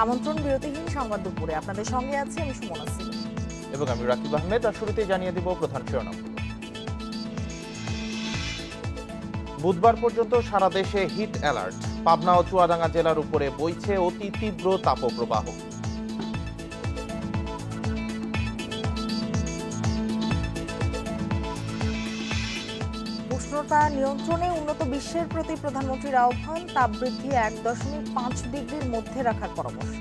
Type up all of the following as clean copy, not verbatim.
আমন্ত্রণ বিরতিহীন সংবাদ দুপুরে আপনাদের সঙ্গে আছি আমি সুমনা সিং এবং আমি রাকিব আহমেদ। আর শুরুতেই জানিয়ে দিব প্রধান শিরোনামগুলো। বুধবার পর্যন্ত সারা দেশে হিট অ্যালার্ট, পাবনা ও চুয়াডাঙ্গা জেলার উপরে বইছে অতি তীব্র তাপপ্রবাহ। উষ্ণতা নিয়ন্ত্রণে উন্নত বিশ্বের প্রতি প্রধানমন্ত্রীর আহ্বান, তাপবৃদ্ধি 1.5 ডিগ্রির মধ্যে রাখার পরামর্শ।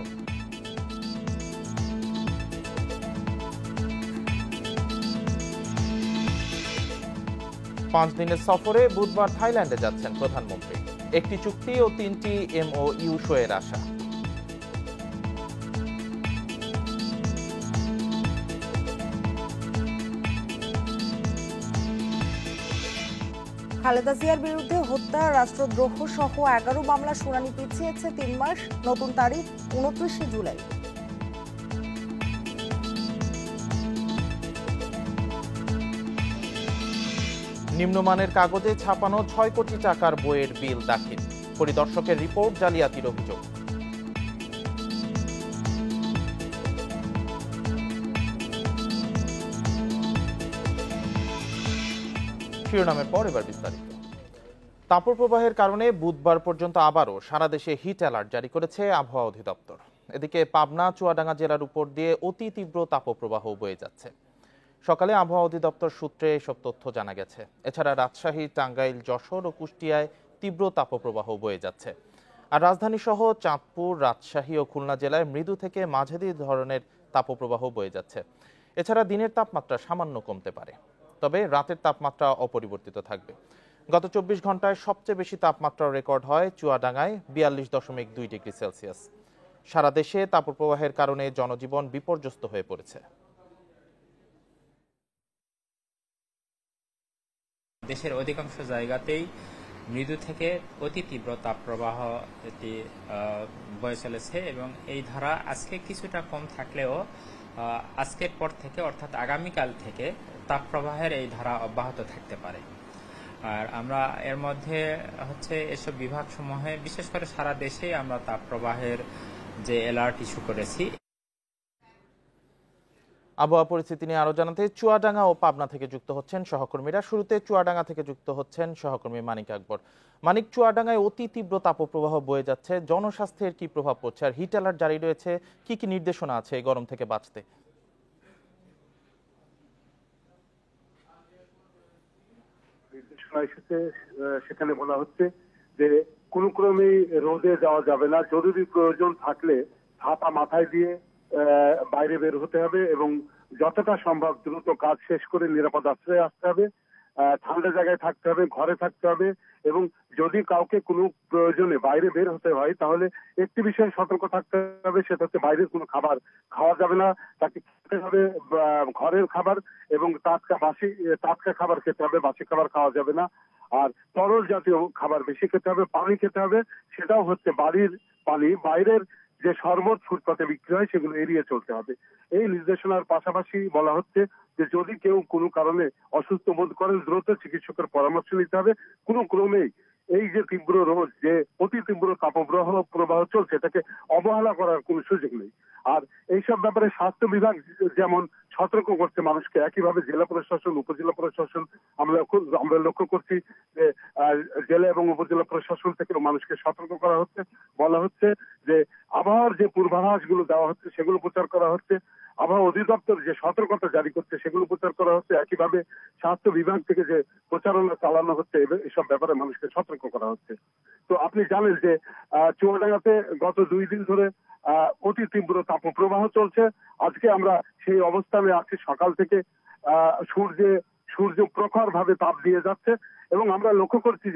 পাঁচ দিনের সফরে বুধবার থাইল্যান্ডে যাচ্ছেন প্রধানমন্ত্রী। একটি চুক্তি ও 3টি MOU সইয়ের আশা। খালেদা জিয়ার বিরুদ্ধে হত্যা, রাষ্ট্রদ্রোহ সহ 11 মামলার শুনানি পিছিয়েছে 3 মাস, নতুন তারিখ 29 জুলাই। নিম্নমানের কাগজে ছাপানো 6 কোটি টাকার বইয়ের বিল দাখিল, পরিদর্শকের রিপোর্ট জালিয়াতির অভিযোগ। শিরোনামের পর এবার বিস্তারিত। তাপপ্রবাহের কারণে বুধবার পর্যন্ত আবারও সারা দেশে হিট অ্যালার্ট জারি করেছে আবহাওয়া অধিদপ্তর। এদিকে পাবনা, চুয়াডাঙ্গা জেলার উপর দিয়ে অতি তীব্র তাপপ্রবাহ বয়ে যাচ্ছে। সকালে আবহাওয়া অধিদপ্তর সূত্রে এসব তথ্য জানা গেছে। এছাড়া রাজশাহী, টাঙ্গাইল, যশোর ও কুষ্টিয়ায় তীব্র তাপপ্রবাহ বয়ে যাচ্ছে। আর রাজধানী সহ চাঁদপুর, রাজশাহী ও খুলনা জেলায় মৃদু থেকে মাঝারি ধরনের তাপপ্রবাহ বয়ে যাচ্ছে। এছাড়া দিনের তাপমাত্রা সামান্য কমতে পারে, তবে রাতের তাপমাত্রা অপরিবর্তিত থাকবে। গত 24 ঘন্টায় সবচেয়ে বেশি তাপমাত্রা রেকর্ড হয় চুয়াডাঙ্গায় 42.2 ডিগ্রি সেলসিয়াস। সারা দেশে তাপপ্রবাহের কারণে জনজীবন বিপর্যস্ত হয়ে পড়েছে। দেশের অধিকাংশ জায়গাতেই মৃদু থেকে অতি তীব্র তাপপ্রবাহ এটি বয়ে চলেছে এবং এই ধারা আজকে কিছুটা কম থাকলেও আজকের পর থেকে অর্থাৎ আগামীকাল থেকে তাপপ্রবাহের এই ধারা অব্যাহত থাকতে পারে। আর আমরা এর মধ্যে এসব বিভাগসমূহে বিশেষ করে সারা দেশেই আমরা তাপপ্রবাহের যে অ্যালার্ট ইস্যু করেছি। আবহাওয়া পরিস্থিতি নিয়ে আরো জানাতে চুয়াডাঙ্গা ও পাবনা থেকে যুক্ত হচ্ছেন সহকর্মীরা। শুরুতে চুয়াডাঙ্গা থেকে যুক্ত হচ্ছেন সহকর্মী মানিক আকবর। মানিক, চুয়াডাঙ্গায় অতি তীব্র তাপপ্রবাহ বয়ে যাচ্ছে, জনস্বাস্থ্যের কি প্রভাব পড়ছে আর হিট অ্যালার্ট জারি রয়েছে, কি কি নির্দেশনা আছে এই গরম থেকে বাঁচতে? নির্দেশনা এসেছে, সেখানে বলা হচ্ছে যে কোনো ক্রমেই রোদে যাওয়া যাবে না, জরুরি প্রয়োজন থাকলে ছাতা মাথায় দিয়ে বাইরে বের হতে হবে এবং যতটা সম্ভব দ্রুত কাজ শেষ করে নিরাপদ আশ্রয়ে আসতে হবে। ঠান্ডা জায়গায় থাকতে হবে, ঘরে থাকতে হবে এবং যদি কাউকে কোনো প্রয়োজনে বাইরে বের হতে হয় তাহলে একটি বিষয়ে সতর্ক থাকতে হবে, সেটা হচ্ছে বাইরের কোনো খাবার খাওয়া যাবে না, তাকে খেতে হবে ঘরের খাবার এবং টাটকা খাবার খেতে হবে, বাসি খাবার খাওয়া যাবে না। আর তরল জাতীয় খাবার বেশি খেতে হবে, পানি খেতে হবে, সেটাও হচ্ছে বাড়ির পানি, বাইরের যে শরবত ফুটপাতে বিক্রি হয় সেগুলো এড়িয়ে চলতে হবে। এই নির্দেশনার পাশাপাশি বলা হচ্ছে যে যদি কেউ কোনো কারণে অসুস্থ বোধ করেন দ্রুত চিকিৎসকের পরামর্শ নিতে হবে। কোনো ক্রমেই এই যে তীব্র রোদ, যে অতি তীব্র তাপপ্রবাহ চলছে, এটাকে অবহেলা করার কোনো সুযোগ নেই। আর এইসব ব্যাপারে স্বাস্থ্য বিভাগ যেমন সতর্ক করছে মানুষকে, একইভাবে জেলা প্রশাসন, উপজেলা প্রশাসন আমরা লক্ষ্য করছি যে জেলা এবং উপজেলা প্রশাসন থেকে মানুষকে সতর্ক করা হচ্ছে। বলা হচ্ছে যে আবহাওয়ার যে পূর্বাভাস গুলো দেওয়া হচ্ছে সেগুলো প্রচার করা হচ্ছে, আবহাওয়া অধিদপ্তর যে সতর্কতা জারি করছে সেগুলো প্রচার করা হচ্ছে, একইভাবে স্বাস্থ্য বিভাগ থেকে যে প্রচারণা চালানো হচ্ছে এসব ব্যাপারে মানুষকে সতর্ক করা হচ্ছে। তো আপনি জানেন যে চুয়াডাঙ্গাতে গত 2 দিন ধরে অতি তীব্র তাপপ্রবাহ চলছে। আজকে আমরা সেই অবস্থানে আছি, সকাল থেকে সূর্য প্রখর ভাবে তাপ দিয়ে যাচ্ছে এবং আমরা লক্ষ্য করছি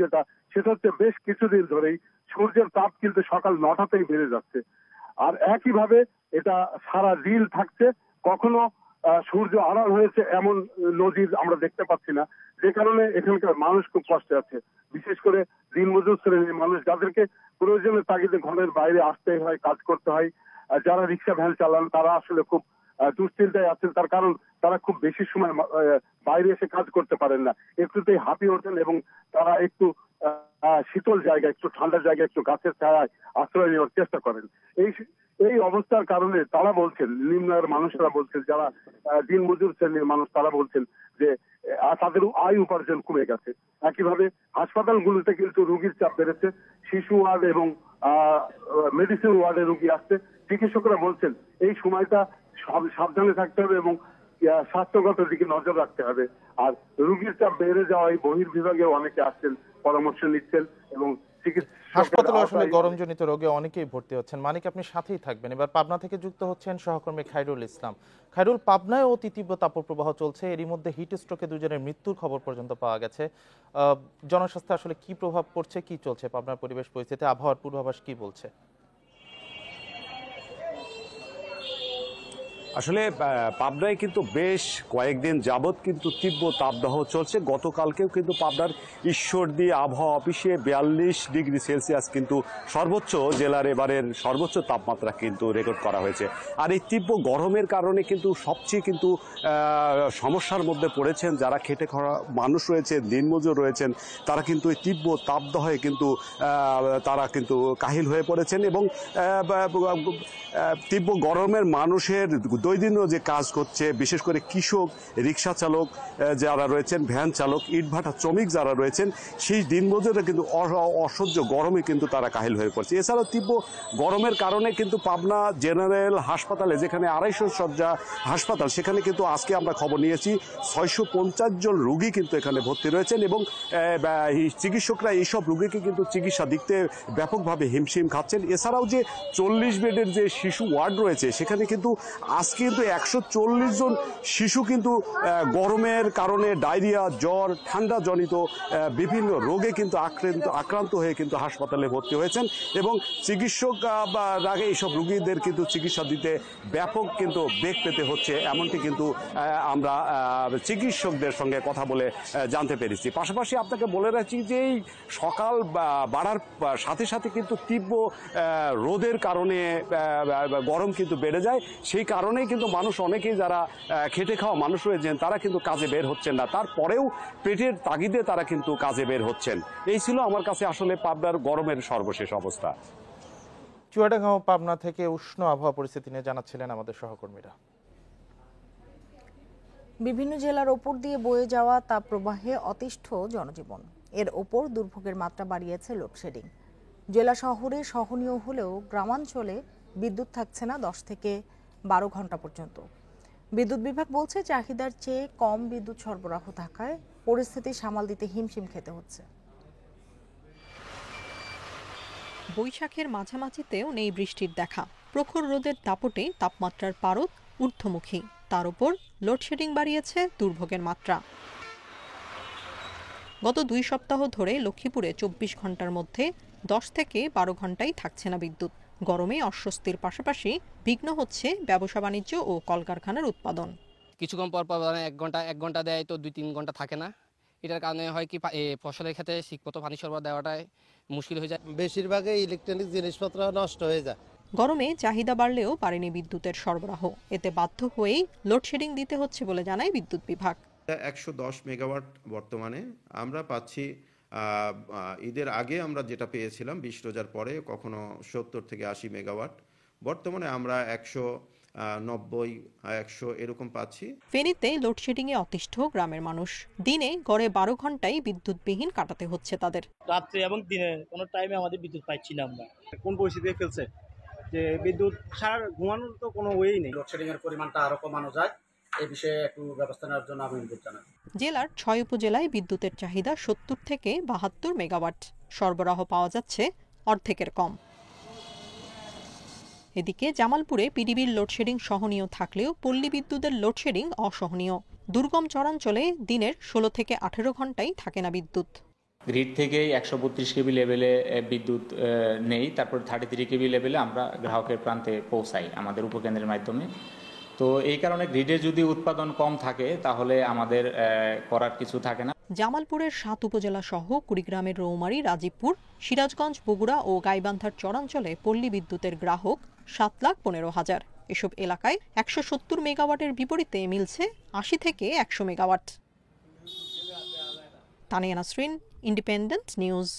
সেটা হচ্ছে বেশ কিছুদিন ধরেই সূর্যের তাপ কিন্তু সকাল 9টাতেই বেড়ে যাচ্ছে। আর একইভাবে এটা সারা দিন থাকছে, কখনো সূর্য আড়াল হয়েছে এমন নজির আমরা দেখতে পাচ্ছি না, যে কারণে এখানকার মানুষ খুব কষ্টে আছে। বিশেষ করে দিনমজুর শ্রেণীর মানুষ, যাদেরকে প্রয়োজনের তাগিদে ঘরের বাইরে আসতে হয়, কাজ করতে হয়, যারা রিক্সা ভ্যান চালান তারা আসলে খুব দুশ্চিন্তায় আছেন, তার কারণ তারা খুব বেশি সময় বাইরে এসে কাজ করতে পারেন না, একটুতেই হাঁপিয়ে ওঠেন এবং তারা একটু শীতল জায়গা, একটু ঠান্ডা জায়গা, একটু গাছের ছায়ায় আশ্রয় নেওয়ার চেষ্টা করেন। এই অবস্থার কারণে তারা বলছেন, নিম্ন আয়ের মানুষরা বলছেন, যারা দিনমজুর শ্রেণীর মানুষ তারা বলছেন যে তাদের আয় উপার্জন কমে গেছে। একইভাবে হাসপাতালগুলোতে কিন্তু রোগীর চাপ বেড়েছে। শিশু ওয়ার্ড এবং মেডিসিন ওয়ার্ডে রোগী আসছে। চিকিৎসকরা বলছেন এই সময়টা সাবধানে থাকতে হবে এবং স্বাস্থ্যগত দিকে নজর রাখতে হবে। আর রোগীর চাপ বেড়ে যাওয়া এই বহির্বিভাগে অনেকে আসছেন, পরামর্শ নিচ্ছেন এবং হাসপাতালে আসলে গরমজনিত রোগে অনেকেই ভর্তি হচ্ছেন। মানিক, আপনি সাথেই থাকবেন। এবার পাবনা থেকে যুক্ত হচ্ছেন সহকর্মী খায়রুল ইসলাম। খায়রুল, পাবনায় অতি তীব্র তাপপ্রবাহ চলছে, এরই মধ্যে হিট স্ট্রোকে দুজনের মৃত্যুর খবর পর্যন্ত পাওয়া গেছে। জনস্বাস্থ্যে আসলে কি প্রভাব পড়ছে, কি চলছে পাবনার পরিবেশ পরিস্থিতি, আবহাওয়ার পূর্বাভাস কি বলছে? আসলে পাবনায় কিন্তু বেশ কয়েকদিন যাবৎ কিন্তু তীব্র তাপদাহ চলছে। গতকালকেও কিন্তু পাবনার ঈশ্বরদী আবহাওয়া অফিসে 42 ডিগ্রি সেলসিয়াস কিন্তু সর্বোচ্চ, জেলার এবারের সর্বোচ্চ তাপমাত্রা কিন্তু রেকর্ড করা হয়েছে। আর এই তীব্র গরমের কারণে কিন্তু সবচেয়ে কিন্তু সমস্যার মধ্যে পড়েছেন যারা খেটে খাওয়া মানুষ রয়েছে, দিনমজুর রয়েছেন, তারা কিন্তু এই তীব্র তাপদাহে কিন্তু তারা কিন্তু কাহিল হয়ে পড়েছেন। এবং তীব্র গরমের মানুষের দৈনন্দিন যে কাজ করছে, বিশেষ করে কৃষক, রিক্সা চালক যারা রয়েছেন, ভ্যান চালক, ইটভাটা শ্রমিক যারা রয়েছেন, সেই দিনমজুররা কিন্তু অসহ্য গরমে কিন্তু তারা কাহিল হয়ে পড়ছে। এছাড়াও তীব্র গরমের কারণে কিন্তু পাবনা জেনারেল হাসপাতালে, যেখানে 250 শয্যা হাসপাতাল, সেখানে কিন্তু আজকে আমরা খবর নিয়েছি 650 জন রোগী কিন্তু এখানে ভর্তি রয়েছেন। এবং চিকিৎসকরা এইসব রোগীকে কিন্তু চিকিৎসা দিতে ব্যাপকভাবে হিমশিম খাচ্ছেন। এছাড়াও যে 40 বেডের যে শিশু ওয়ার্ড রয়েছে, সেখানে কিন্তু আজকে কিন্তু 140 জন শিশু কিন্তু গরমের কারণে ডায়রিয়া, জ্বর, ঠান্ডা জনিত বিভিন্ন রোগে কিন্তু আক্রান্ত হয়ে কিন্তু হাসপাতালে ভর্তি হয়েছেন। এবং চিকিৎসক আগে এইসব রোগীদের কিন্তু চিকিৎসা দিতে ব্যাপক কিন্তু বেগ পেতে হচ্ছে, এমনটি কিন্তু আমরা চিকিৎসকদের সঙ্গে কথা বলে জানতে পেরেছি। পাশাপাশি আপনাকে বলে রাখছি যে এই সকাল বাড়ার সাথে সাথে কিন্তু তীব্র রোদের কারণে গরম কিন্তু বেড়ে যায়। সেই কারণেই কিন্তু মানুষ অনেকেই যারা খেটে খাওয়া মানুষ রয়েছেন, তারা কিন্তু কাজে বের হচ্ছেন না, তারপরেও পেটের তাগিদে তারা কিন্তু কাজে বের হচ্ছেন। এই ছিল আমার কাছে আসলে পাবনার গরমের সর্বশেষ অবস্থা। চুয়াডাঙ্গা ও পাবনা থেকে উষ্ণ আবহাওয়া পরিস্থিতি নিয়ে জানাচ্ছিলেন আমাদের সহকর্মীরা। বিভিন্ন জেলার ওপর দিয়ে বয়ে যাওয়া তাপপ্রবাহে অতিষ্ঠ জনজীবন। এর ওপর দুর্ভোগের মাত্রা বাড়িয়েছে লোডশেডিং। জেলা শহরে সহনীয় হলেও গ্রামাঞ্চলে বিদ্যুৎ থাকছে না 10 থেকে 12 ঘন্টা পর্যন্ত। বিদ্যুৎ বিভাগ বলছে চাহিদার চেয়ে কম বিদ্যুৎ সরবরাহ থাকায় পরিস্থিতি সামাল দিতে হিমশিম খেতে হচ্ছে। বৈশাখের মাঝামাঝিতেও নেই বৃষ্টির দেখা। প্রখর রোদের দাপটে তাপমাত্রার পারদ ঊর্ধ্বমুখী। তার উপর লোডশেডিং বাড়িয়েছে দুর্ভোগের মাত্রা। গত 2 সপ্তাহ ধরে লক্ষ্মীপুরে 24 ঘন্টার মধ্যে 10 থেকে 12 ঘন্টাই থাকছে না বিদ্যুৎ। গরমে অস্বস্তির পাশাপাশি বিঘ্ন হচ্ছে ব্যবসা বাণিজ্য ও কলকারখানার উৎপাদন। কিছুক্ষণ পর পর 1 ঘন্টা দেয়, তো 2-3 ঘন্টা থাকে না। এটার কারণে হয় কি ফসলের ক্ষেত্রে ঠিকমতো পানি সরবরাহ দেওয়াটাই মুশকিল হয়ে যায়। বেশিরভাগই ইলেকট্রনিক জিনিসপত্র নষ্ট হয়ে যায়। গরমে চাহিদা বাড়লেও পারেনি বিদ্যুতের সরবরাহ। এতে বাধ্য হয়েই লোডশেডিং দিতে হচ্ছে বলে জানায় বিদ্যুৎ বিভাগ। 110 মেগাওয়াট বর্তমানে আমরা পাচ্ছি। ঈদের আগে আমরা যেটা পেয়েছিলাম 20 রোজার পরে কখনো 70 থেকে 80 মেগাওয়াট। বর্তমানে আমরা 190-100 এরকম পাচ্ছি। ফেনীতে লোডশেডিংয়ে অতিষ্ঠ গ্রামের মানুষ। দিনে গড়ে 12 ঘন্টাই বিদ্যুৎবিহীন কাটাতে হচ্ছে তাদের। রাত্রে এবং দিনে কোনো টাইমে আমাদের বিদ্যুৎ পাচ্ছি না। আমরা কোন পরিস্থিতি ফেলছে যে বিদ্যুৎ ছাড়া ঘুমানোর তো কোনো ওয়েই নেই। লোডশেডিং এর পরিমাণটা আরো কমানো যায়, এই বিষয়ে একটু ব্যবস্থা নেওয়ার জন্য আমি অনুরোধ জানাই। জেলার 6 উপজেলায় বিদ্যুতের চাহিদা 70 থেকে 72 মেগাওয়াট। সরবরাহ পাওয়া যাচ্ছে অর্ধেকের কম। এদিকে জামালপুরে পিডিবির লোডশেডিং সহনীয় থাকলেও পল্লী বিদ্যুতের লোডশেডিং অসহনীয়। দুর্গম চরাঞ্চলে দিনের 16 থেকে 18 ঘন্টাই থাকে না বিদ্যুৎ। গ্রিড থেকে 132 কেবি লেভেলে বিদ্যুৎ নেই, তারপর 33 কেবি লেভেলে আমরা গ্রাহকের প্রান্তে পৌঁছাই আমাদের উপকেন্দ্রের মাধ্যমে। তো এই কারণে গ্রিডে যদি উৎপাদন কম থাকে তাহলে আমাদের করার কিছু থাকে না। জামালপুরের 7 উপজেলা সহ কুড়িগ্রামের রৌমারী, রাজীবপুর, সিরাজগঞ্জ, বগুড়া ও গাইবান্ধার চরাঞ্চলে পল্লী বিদ্যুতের গ্রাহক 7,15,000। এসব এলাকায় 170 মেগাওয়াটের বিপরীতে মিলছে 80 থেকে 100 megawatt. Tania Nasrin, independent news.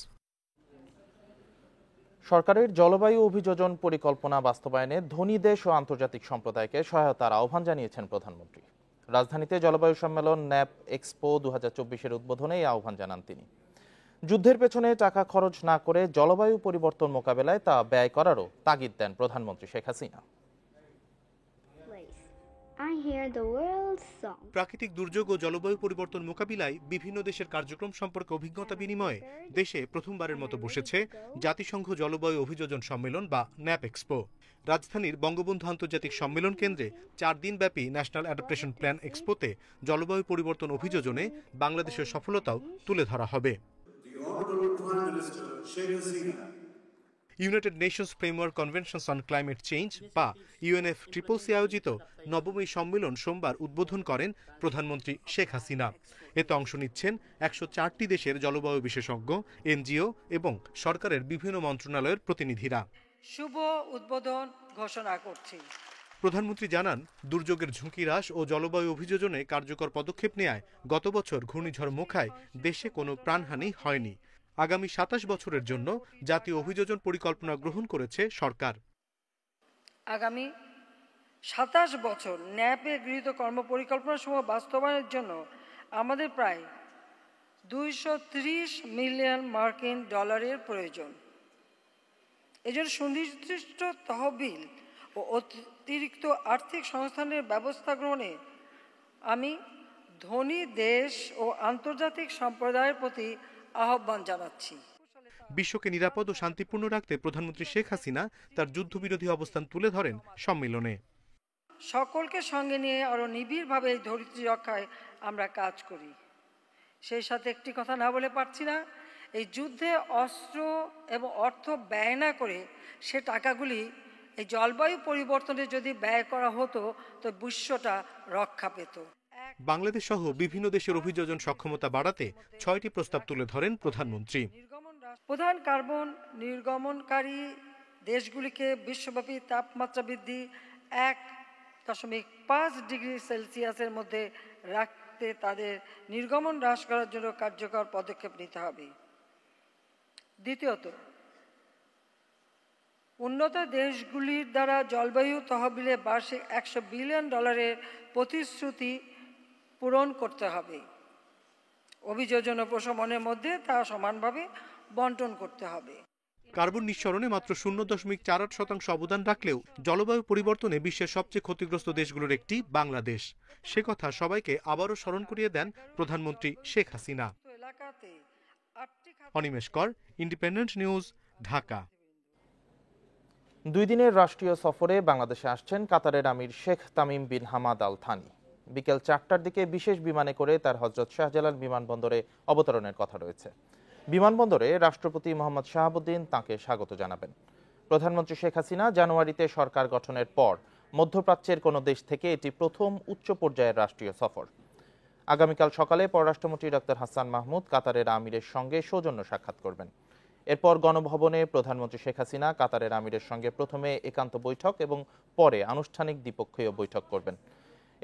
সরকারের জলবায়ু অভিযোজন পরিকল্পনা বাস্তবায়নে ধনী দেশ ও আন্তর্জাতিক সম্প্রদায়কে সহায়তার আহ্বান জানিয়েছেন প্রধানমন্ত্রী। রাজধানীতে জলবায়ু সম্মেলন ন্যাপ এক্সপো 2024-এর উদ্বোধনে এই আহ্বান জানান তিনি। যুদ্ধের পেছনে টাকা খরচ না করে জলবায়ু পরিবর্তন মোকাবেলায় তা ব্যয় করারও তাগিদ দেন প্রধানমন্ত্রী শেখ হাসিনা। প্রাকৃতিক দুর্যোগ ও জলবায়ু পরিবর্তন মোকাবিলায় বিভিন্ন দেশের কার্যক্রম সম্পর্কে অভিজ্ঞতা বিনিময়ে দেশে প্রথমবারের মতো বসেছে জাতিসংঘ জলবায়ু অভিযোজন সম্মেলন বা ন্যাপ এক্সপো। রাজধানীর বঙ্গবন্ধু আন্তর্জাতিক সম্মেলন কেন্দ্রে 4 দিনব্যাপী ন্যাশনাল অ্যাডাপ্টেশন প্ল্যান এক্সপোতে জলবায়ু পরিবর্তন অভিযোজনে বাংলাদেশের সফলতাও তুলে ধরা হবে। United Nations framework conventions on climate change বা UNFCCC আয়োজিত নবম এই সম্মেলন সোমবার উদ্বোধন করেন প্রধানমন্ত্রী শেখ হাসিনা। এতে অংশ নিচ্ছেন 104টি দেশের জলবায়ু বিশেষজ্ঞ, NGO এবং সরকারের বিভিন্ন মন্ত্রণালয়ের প্রতিনিধিরা। শুভ উদ্বোধন ঘোষণা করছি। প্রধানমন্ত্রী জানান, দুর্যোগের ঝুঁকি হ্রাস ও জলবায়ু অভিযোজনে কার্যকর পদক্ষেপ নেয়ায় গত বছর ঘূর্ণিঝড় মোখায় দেশে কোনো প্রাণহানি হয়নি। আগামী 27 বছরের জন্য জাতীয় অভিযোজন পরিকল্পনা গ্রহণ করেছে সরকার। আগামী 27 বছর ন্যাপে গৃহীত কর্মপরিকল্পনা সমূহ বাস্তবায়নের জন্য আমাদের প্রায় $230 মিলিয়ন মার্কিন ডলারের প্রয়োজন। এজন্য সুনির্দিষ্ট তহবিল ও অতিরিক্ত আর্থিক সংস্থানের ব্যবস্থা গ্রহণে আমি ধনী দেশ ও আন্তর্জাতিক সম্প্রদায়ের প্রতি আহ্বান জানাচ্ছি। বিশ্বকে নিরাপদ ও শান্তিপূর্ণ রাখতে প্রধানমন্ত্রী শেখ হাসিনা তার যুদ্ধবিরোধী অবস্থান তুলে ধরেন সম্মেলনে। সকলকে সঙ্গে নিয়ে আরো নিবিড়ভাবে এই ধরিত্রী রক্ষায় আমরা কাজ করি। সেই সাথে একটি কথা না বলে পারছি না, এই যুদ্ধে অস্ত্র এবং অর্থ ব্যয় না করে সে টাকাগুলি এই জলবায়ু পরিবর্তনে যদি ব্যয় করা হতো তো বিশ্বটা রক্ষা পেত। বাংলাদেশ সহ বিভিন্ন দেশের অভিযোজন সক্ষমতা বাড়াতে 6টি প্রস্তাব তুলে ধরেন প্রধানমন্ত্রী। প্রধান কার্বন নির্গমনকারী দেশগুলিকে বিশ্বব্যাপী তাপমাত্রা বৃদ্ধি 1.5 ডিগ্রি সেলসিয়াসের মধ্যে রাখতে তাদের নির্গমন হ্রাস করার জন্য কার্যকর পদক্ষেপ নিতে হবে। দ্বিতীয়ত, উন্নত দেশগুলির দ্বারা জলবায়ু তহবিলে বার্ষিক $100 বিলিয়ন প্রতিশ্রুতি পূরণ করতে হবে। অভিযোজন ও প্রশমনের মধ্যে তা সমানভাবে বন্টন করতে হবে। কার্বন নিঃসরণে মাত্র 0.48% অবদান রাখলেও জলবায়ু পরিবর্তনে বিশ্বের সবচেয়ে ক্ষতিগ্রস্ত দেশগুলোর একটি বাংলাদেশ। সে কথা সবাইকে আবারও স্মরণ করিয়ে দেন প্রধানমন্ত্রী শেখ হাসিনা। অনিমেষ কর, ইন্ডিপেন্ডেন্ট নিউজ, ঢাকা। 2 দিনের রাষ্ট্রীয় সফরে বাংলাদেশে আসছেন কাতারের আমির Sheikh Tamim bin Hamad Al Thani. বিকেল 4টার দিকে বিশেষ বিমানে করে তার হযরত শাহজালাল বিমানবন্দরে অবতরণের কথা রয়েছে। বিমানবন্দরে রাষ্ট্রপতি মোহাম্মদ শাহাবুদ্দিন তাঁকে স্বাগত জানাবেন। প্রধানমন্ত্রী শেখ হাসিনা জানুয়ারিতে সরকার গঠনের পর মধ্যপ্রাচ্যের কোনো দেশ থেকে এটি প্রথম উচ্চ পর্যায়ের রাষ্ট্রীয় সফর। আগামীকাল সকালে পররাষ্ট্রমন্ত্রী ডক্টর হাসান মাহমুদ কাতারের আমিরের সঙ্গে সৌজন্য সাক্ষাৎ করবেন। এরপর গণভবনে প্রধানমন্ত্রী শেখ হাসিনা কাতারের আমিরের সঙ্গে প্রথমে একান্ত বৈঠক এবং পরে আনুষ্ঠানিক দ্বিপক্ষীয় বৈঠক করবেন।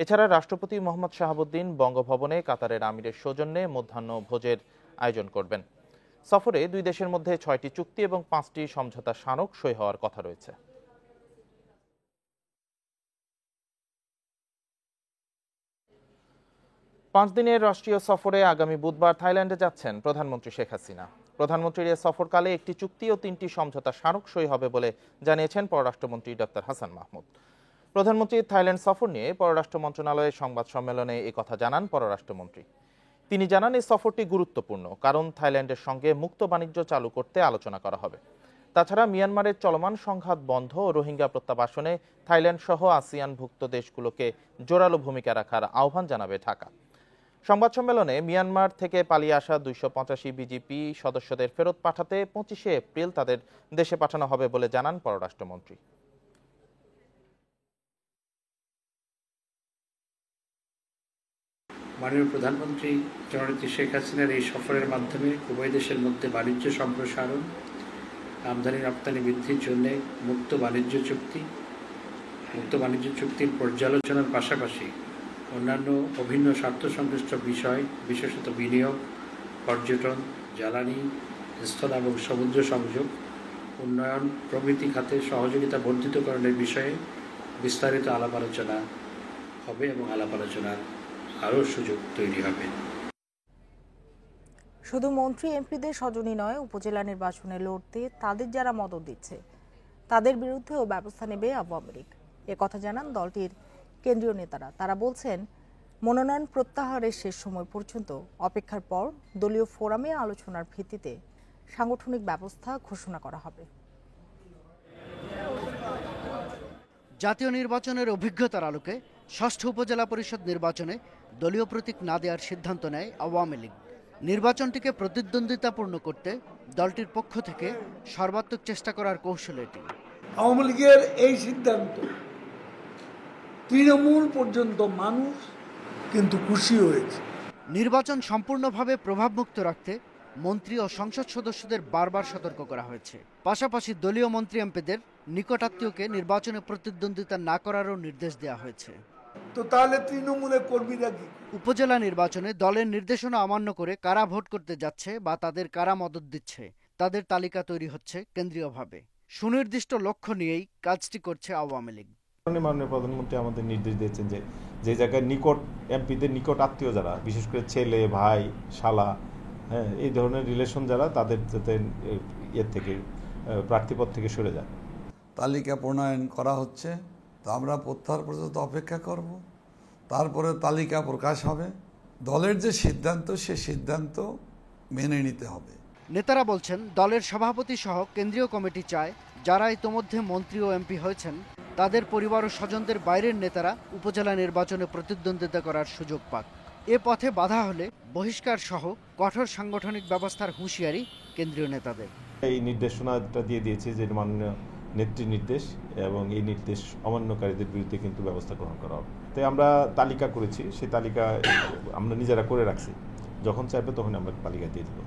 এছাড়া রাষ্ট্রপতি মোহাম্মদ শাহাবুদ্দিন বঙ্গভবনে কাতারের আমিরের সৌজন্যে মধ্যাহ্ন ভোজের আয়োজন করবেন। সফরে 2 দেশের মধ্যে 6টি চুক্তি এবং 5টি সমঝোতা স্মারক সই হওয়ার কথা রয়েছে। 5 দিনের রাষ্ট্রীয় সফরে আগামী বুধবার থাইল্যান্ডে যাচ্ছেন প্রধানমন্ত্রী শেখ হাসিনা। প্রধানমন্ত্রীর এ সফরকালে একটি চুক্তি ও 3টি সমঝোতা স্মারক সই হবে বলে জানিয়েছেন পররাষ্ট্রমন্ত্রী ডক্টর হাসান মাহমুদ। প্রধানমন্ত্রীর থাইল্যান্ড সফর নিয়ে পররাষ্ট্র মন্ত্রণালয়ের সংবাদ সম্মেলনে কথা জানান পররাষ্ট্রমন্ত্রী। তিনি জানান, এই সফরটি গুরুত্বপূর্ণ কারণ থাইল্যান্ডের সঙ্গে মুক্ত বাণিজ্য চালু করতে আলোচনা করা হবে। তাছাড়া মিয়ানমারের চলমান সংঘাত বন্ধ ও রোহিঙ্গা প্রত্যাবাসনে থাইল্যান্ড সহ আসিয়ানভুক্ত দেশগুলোকে জোরালো ভূমিকা রাখার আহ্বান জানাবে ঢাকা। সংবাদ সম্মেলনে মিয়ানমার থেকে পালিয়ে আসা 285 বিজিপি সদস্যদের ফেরত পাঠাতে 25শে এপ্রিল তাদের দেশে পাঠানো হবে বলে জানান পররাষ্ট্রমন্ত্রী। মাননীয় প্রধানমন্ত্রী জননেত্রী শেখ হাসিনার এই সফরের মাধ্যমে উভয় দেশের মধ্যে বাণিজ্য সম্প্রসারণ, আমদানি রপ্তানি বৃদ্ধির জন্য মুক্ত বাণিজ্য চুক্তির পর্যালোচনার পাশাপাশি অন্যান্য অভিন্ন স্বার্থ সংশ্লিষ্ট বিষয়, বিশেষত বিনিয়োগ, পর্যটন, জ্বালানি, স্থল এবং সমুদ্র সংযোগ ও উন্নয়ন প্রভৃতি খাতে সহযোগিতা বর্ধিতকরণের বিষয়ে বিস্তারিত আলাপ আলোচনা হবে এবং আলাপ আলোচনার আরও সুযোগ তৈরি হবে। শুধু মন্ত্রী এমপিদের স্বজনই নয়, উপজেলা নির্বাচনে লড়তে তাদের যারা মদত দিচ্ছে তাদের বিরুদ্ধেও ব্যবস্থা নেবে আওয়ামী লীগ। একথা জানান দলটির কেন্দ্রীয় নেতারা। তারা বলছেন, মনোনয়ন প্রত্যাহারের শেষ সময় পর্যন্ত অপেক্ষার পর দলীয় ফোরামে আলোচনার ভিত্তিতে সাংগঠনিক ব্যবস্থা ঘোষণা করা হবে। জাতীয় নির্বাচনের অভিজ্ঞতার আলোকে ষষ্ঠ উপজেলা পরিষদ নির্বাচনে দলীয় প্রতীক না দেওয়ার সিদ্ধান্ত নেয় আওয়ামী লীগ। নির্বাচনটিকে প্রতিদ্বন্দ্বিতাপূর্ণ করতে দলটির পক্ষ থেকে সর্বাত্মক চেষ্টা করার কৌশল এটি। আওয়ামী লীগের এই সিদ্ধান্ত তৃণমূল পর্যন্ত মানুষ কিন্তু খুশি হয়েছে। নির্বাচন সম্পূর্ণভাবে প্রভাবমুক্ত রাখতে মন্ত্রী ও সংসদ সদস্যদের বারবার সতর্ক করা হয়েছে। পাশাপাশি দলীয় মন্ত্রী এমপিদের নিকটাত্মীয়কে নির্বাচনে প্রতিদ্বন্দ্বিতা না করারও নির্দেশ দেওয়া হয়েছে। তো তাহলে তৃণমূলের কর্মীরা কি? উপজেলা নির্বাচনে দলের নির্দেশনা অমান্য করে কারা ভোট করতে যাচ্ছে বা তাদের কারা মদত দিচ্ছে তাদের তালিকা তৈরি হচ্ছে কেন্দ্রীয়ভাবে। সুনির্দিষ্ট লক্ষ্য নিয়েই কাজটি করছে আওয়ামী লীগ। মাননীয় প্রধানমন্ত্রী আমাদের নির্দেশ দিয়েছেন যে জায়গায় নিকট এমপিদের নিকট আত্মীয় যারা, বিশেষ করে ছেলে, ভাই, শালা, হ্যাঁ, এই ধরনের রিলেশন যারা, তাদের যাতে ইয়ের থেকে প্রার্থীপদ থেকে সরে যায়। তালিকা প্রণয়ন করা হচ্ছে, তো আমরা প্রত্যাহার পর্যন্ত অপেক্ষা করব, তারপরে তালিকা প্রকাশ হবে। দলের যে সিদ্ধান্ত, সে সিদ্ধান্ত মেনে নিতে হবে। নেতারা বলছেন, দলের সভাপতি সহ কেন্দ্রীয় কমিটি চায় যারা ইতোমধ্যে মন্ত্রী ও এমপি হয়েছেন তাদের পরিবার ও স্বজনদের বাইরের নেতারা উপজেলা নির্বাচনে প্রতিদ্বন্দ্বিতা করার সুযোগ পাক। এ পথে বাধা হলে বহিষ্কার সহ কঠোর সাংগঠনিক ব্যবস্থার হুঁশিয়ারি কেন্দ্রীয় নেতাদের। এই নির্দেশনাটা দিয়ে দিয়েছে যে মাননীয় নেত্রী নির্দেশ, এবং এই নির্দেশ অমান্যকারীদের বিরুদ্ধে কিন্তু ব্যবস্থা গ্রহণ করা হবে। তাই আমরা তালিকা করেছি, সেই তালিকা আমরা নিজেরা করে রাখছি, যখন চাইবে তখন আমরা তালিকা দিয়ে দেব।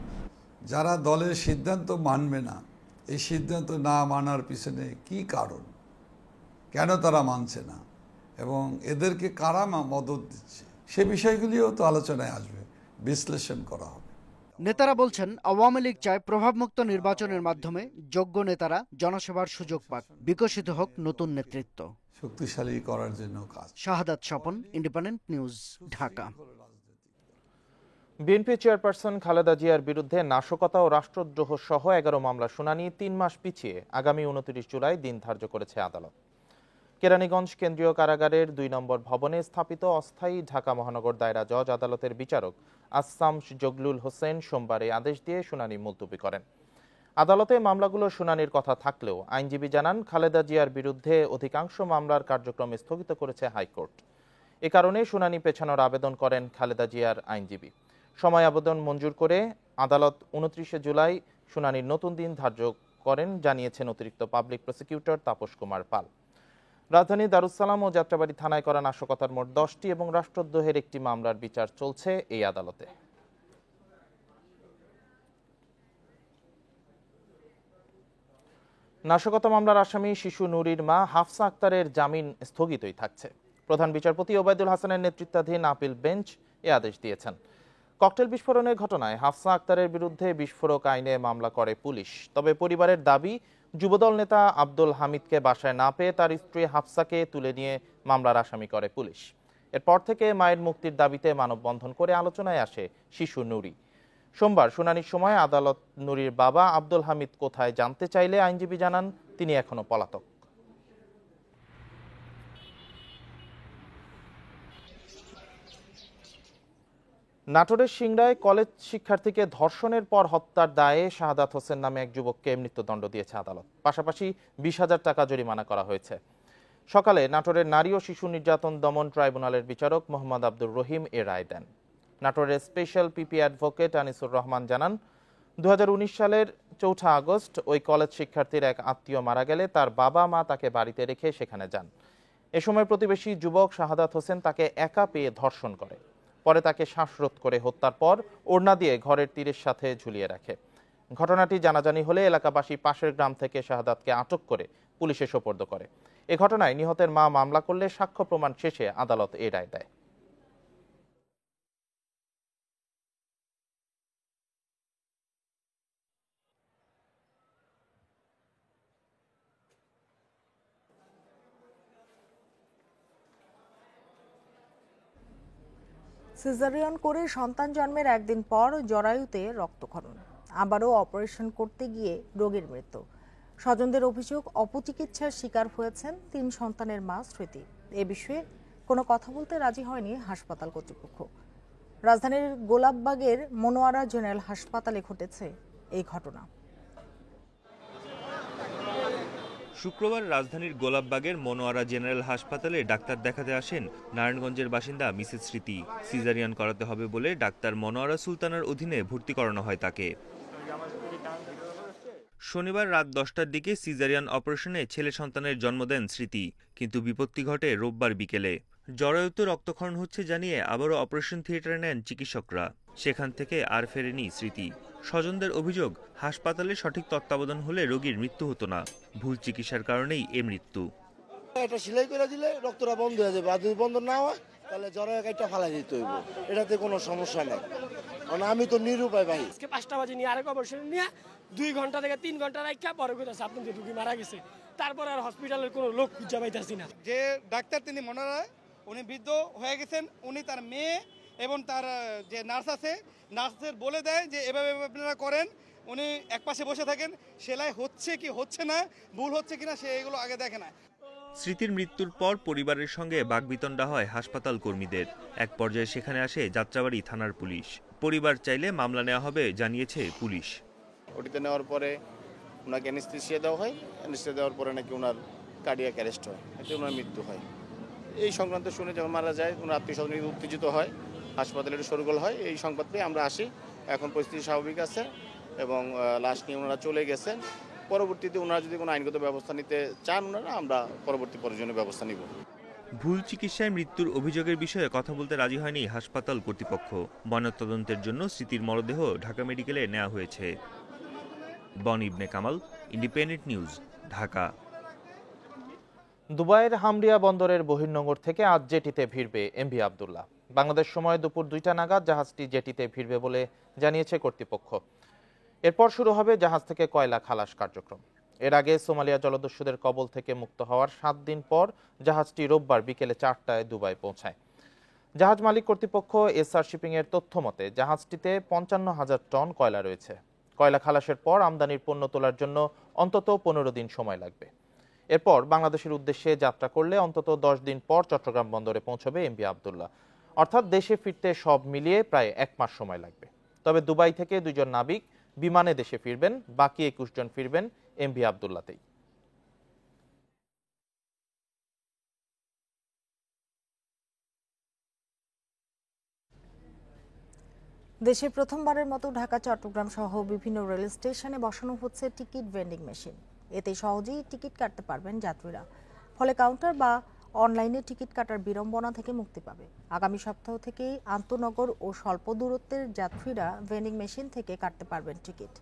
যারা দলের সিদ্ধান্ত মানবে না, এই সিদ্ধান্ত না মানার পিছনে কি কারণ, কেন তারা মানছে না, এবং এদেরকে কারা মদত দিচ্ছে, সে বিষয়গুলিও তো আলোচনায় আসবে, বিশ্লেষণ করা হবে। নেতারা বলছেন, আওয়ামী লীগ চায় প্রভাবমুক্ত নির্বাচনের মাধ্যমে যোগ্য নেতারা জনসেবার সুযোগ পাক, বিকশিত হোক নতুন নেতৃত্ব, শক্তিশালী করার জন্য কাজ। Shahadat Swapan, Independent News, Dhaka. BNP chairperson Khaleda জিয়ার বিরুদ্ধে নাশকতা ও রাষ্ট্রদ্রোহ সহ 11 মামলার শুনানি 3 মাস পিছিয়ে আগামী 29 জুলাই দিন ধার্য করেছে আদালত। কেরানীগঞ্জ কেন্দ্রীয় কারাগারের 2 নম্বর ভবনে স্থাপিত অস্থায়ী ঢাকা মহানগর দায়রা জজ আদালতের বিচারক আসামস জগলুল হোসেন সোমবার এই আদেশ দিয়ে শুনানি মুলতবি করেন। আদালতে মামলাগুলোর শুনানির কথা থাকলেও আইনজীবী জানান, খালেদা জিয়ার বিরুদ্ধে অধিকাংশ মামলার কার্যক্রম স্থগিত করেছে হাইকোর্ট। এ কারণে শুনানি পেছানোর আবেদন করেন খালেদা জিয়ার আইনজীবী। সময় আবেদন মঞ্জুর করে আদালত 29 জুলাই শুনানির নতুন দিন ধার্য করেন, জানিয়েছেন অতিরিক্ত পাবলিক প্রসিকিউটর তাপস কুমার পাল। রাজধানী দারুসালাম ও যাত্রাবাড়ি থানায় করা নাশকতার মোট 10টি এবং রাষ্ট্রদ্রোহের একটি মামলার বিচার চলছে এই আদালতে। নাশকতা মামলার আসামি শিশু নুরির মা হাফসা আক্তারের জামিন স্থগিতই থাকছে। প্রধান বিচারপতি ওবায়দুল হাসানের নেতৃত্বাধীন আপিল বেঞ্চ এ আদেশ দিয়েছেন। ককটেল বিস্ফোরণের ঘটনায় হাফসা আক্তারের বিরুদ্ধে বিস্ফোরক আইনে মামলা করে পুলিশ। তবে পরিবারের দাবি, যুবদল নেতা আব্দুল হামিদকে বাসায় না পেয়ে তার স্ত্রী হাফসাকে তুলে নিয়ে মামলার আসামি করে পুলিশ। এরপর থেকে মায়ের মুক্তির দাবিতে মানববন্ধন করে আলোচনায় আসে শিশু নুরি। সোমবার শুনানির সময় আদালত নুরির বাবা আব্দুল হামিদ কোথায় জানতে চাইলে আইনজীবী জানান, তিনি এখনো পলাতক। নাটোরের সিংড়ায় কলেজ শিক্ষার্থীকে ধর্ষণের পর হত্যার দায়ে শাহাদাত হোসেন নামে এক যুবককে মৃত্যুদণ্ড দিয়েছে আদালত। পাশাপাশি 20,000 টাকা জরিমানা করা হয়েছে। সকালে নাটোরের নারী ও শিশু নির্যাতন দমন ট্রাইব্যুনালের বিচারক মোহাম্মদ আব্দুর রহিম এ রায় দেন। নাটোরের special PP advocate Anisur Rahman জানান, 2019 সালের 4 আগস্ট ওই কলেজ শিক্ষার্থীর এক আত্মীয় মারা গেলে তার বাবা মা তাকে বাড়িতে রেখে সেখানে যান। এ সময় প্রতিবেশী যুবক শাহাদাত হোসেন তাকে একা পেয়ে ধর্ষণ করে। পরে তাকে শ্বাসরোধ করে হত্যার পর ওড়না দিয়ে ঘরের তীরের সাথে ঝুলিয়ে রাখে। ঘটনাটি জানাজানি হলে এলাকাবাসী পাশের গ্রাম থেকে শাহাদাতকে আটক করে পুলিশে সোপর্দ করে। এ ঘটনায় নিহতের মা মামলা করলে সাক্ষ্য প্রমাণ শেষে আদালত এ রায় দেয়। সিজারিয়ান করে সন্তান জন্মের একদিন পর জরায়ুতে রক্তক্ষরণ, আবারও অপারেশন করতে গিয়ে রোগীর মৃত্যু। স্বজনদের অভিযোগ, অপচিকিৎসার শিকার হয়েছেন 3 সন্তানের মা স্মৃতি। এ বিষয়ে কোনো কথা বলতে রাজি হয়নি হাসপাতাল কর্তৃপক্ষ। রাজধানীর গোলাপবাগের মনোয়ারা জেনারেল হাসপাতালে ঘটেছে এই ঘটনা। শুক্রবার রাজধানীর গোলাপবাগের মনোয়ারা জেনারেল হাসপাতালে ডাক্তার দেখাতে আসেন নারায়ণগঞ্জের বাসিন্দা মিসেস স্মৃতি। সিজারিয়ান করাতে হবে বলে ডাক্তার মনোয়ারা সুলতানার অধীনে ভর্তি করানো হয় তাকে। শনিবার রাত 10টার দিকে সিজারিয়ান অপারেশনে ছেলে সন্তানের জন্ম দেন স্মৃতি, কিন্তু বিপত্তি ঘটে রোববার বিকেলে। জরায়ুতে রক্তক্ষরণ হচ্ছে জানিয়ে আবারও অপারেশন থিয়েটারে নেন চিকিৎসকরা। সেখান থেকে আর ফেরেনি স্মৃতি। স্বজনদের অভিযোগ, হাসপাতালে সঠিক তত্ত্বাবধান হলে রোগীর মৃত্যু হতো না, ভুল চিকিৎসার কারণেই এ মৃত্যু। এটা সেলাই করে দিলে রক্তটা বন্ধ হয়ে যাবে, আর যদি বন্ধ না হয় তাহলে জরায়ু কাইটা ফালাই দিতে হইব, এটাতে কোনো সমস্যা নেই। কারণ আমি তো নিরুপায় ভাই। আজকে 5টা বাজে নিয়ে আরেক অপারেশন নিয়ে 2 ঘন্টা থেকে 3 ঘন্টা রাখা পরে কইতাছে আপনাদের রোগী মারা গেছে, তারপরে আর হসপিটালের কোনো লোক খুঁজে পাইতাছি না। যে ডাক্তার তিনি মনোয়ারা, উনি বৃদ্ধ হয়ে গেছেন, উনি তার মেয়ে এবং তার যে নার্স আছে, নার্সদের বলে দেয় যে এভাবে আপনারা করেন। উনি একপাশে বসে থাকেন, সেলাই হচ্ছে কি হচ্ছে না, ভুল হচ্ছে কিনা সে এগুলো আগে দেখে না। স্মৃতির মৃত্যুর পর পরিবারের সঙ্গে বাকবিতণ্ডা হয় হাসপাতাল কর্মীদের। এক পর্যায়ে সেখানে আসে যাত্রাবাড়ি থানার পুলিশ। পরিবার চাইলে মামলা নেওয়া হবে জানিয়েছে পুলিশ। ওটিতে নেওয়ার পরে ওনাকে অ্যানেস্থেসিয়া দেওয়া হয়, অ্যানেস্থেসিয়া দেওয়ার পরে নাকি ওনার কার্ডিয়াক অ্যারেস্ট হয়, এতে ওনার মৃত্যু হয়। এই সংক্রান্ত শুনে যখন মারা যায় ওনার আত্মীয় স্বজন উত্তেজিত হয়, হাসপাতালে শোরগোল হয়। এই সংবাদ পেয়ে আমরা আসি, এখন পরিস্থিতি স্বাভাবিক আছে এবং লাশ নিয়ে ওনারা চলে গেছেন। পরবর্তীতে ওনারা যদি কোনো আইনগত ব্যবস্থা নিতে চান ওনারা, আমরা পরবর্তী প্রয়োজনীয় ব্যবস্থা নিব। ভুল চিকিৎসায় মৃত্যুর অভিযোগের বিষয়ে কথা বলতে রাজি হয়নি হাসপাতাল কর্তৃপক্ষ। ময়নাতদন্তের জন্য স্মৃতির মরদেহ ঢাকা মেডিকেলে নেওয়া হয়েছে। বন ইবনে কামাল, ইন্ডিপেন্ডেন্ট নিউজ, ঢাকা। দুবাইয়ের হামরিয়া বন্দরের বহির্নোঙর থেকে আজ জেটিতে ভিড়বে এমভি আবদুল্লাহ। বাংলাদেশ সময় দুপুর 2টা নাগাদ জাহাজটি জেটিতে ভিড়বে বলে জানিয়েছে কর্তৃপক্ষ। এরপর শুরু হবে জাহাজ থেকে কয়লা খালাস কার্যক্রম। এর আগে সোমালিয়া জলদস্যুদের কবল থেকে মুক্ত হওয়ার 7 দিন পর জাহাজটি রোববার বিকেলে 4টায় দুবাই পৌঁছায়। জাহাজ মালিক কর্তৃপক্ষ এসআর শিপিং এর তথ্য মতে জাহাজটিতে 55,000 টন কয়লা রয়েছে। কয়লা খালাসের পর আমদানির পণ্য তোলার জন্য অন্তত 15 দিন সময় লাগবে। এরপর বাংলাদেশের উদ্দেশ্যে যাত্রা করলে অন্তত 10 দিন পর চট্টগ্রাম বন্দরে পৌঁছবে এমভি আবদুল্লাহ। অর্থাৎ দেশে ফিরতে সব মিলিয়ে প্রায় 1 মাস সময় লাগবে। তবে দুবাই থেকে 2 জন নাবিক বিমানে দেশে ফিরবেন, বাকি 21 জন ফিরবেন এমভি আবদুল্লাতেই। দেশে প্রথমবারের মতো ঢাকা, চট্টগ্রাম সহ বিভিন্ন রেল স্টেশনে বসানো হচ্ছে টিকিট ভেন্ডিং মেশিন। এতে সহজেই টিকিট কাটতে পারবেন যাত্রীরা। ফলে কাউন্টার বা অনলাইনে টিকিট কাটার বিড়ম্বনা থেকে মুক্তি পাবে। আগামী সপ্তাহ থেকেই আন্তনগর ও স্বল্প দূরত্বের যাত্রীরা ভেন্ডিং মেশিন থেকে কাটতে পারবেন টিকিট।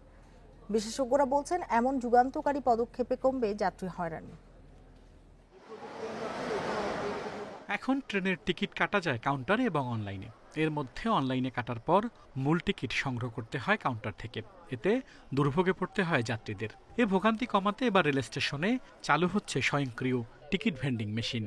বিশেষজ্ঞরা বলছেন, এমন যুগান্তকারী পদক্ষেপে কমবে যাত্রী হয়রানি। এখন ট্রেনের টিকিট কাটা যায় কাউন্টারে এবং অনলাইনে। এর মধ্যে অনলাইনে কাটার পর মূল টিকিট সংগ্রহ করতে হয় কাউন্টার থেকে। এতে দুর্ভোগে পড়তে হয় যাত্রীদের। এ ভোগান্তি কমাতে এবার রেল স্টেশনে চালু হচ্ছে স্বয়ংক্রিয় টিকিট ভেন্ডিং মেশিন।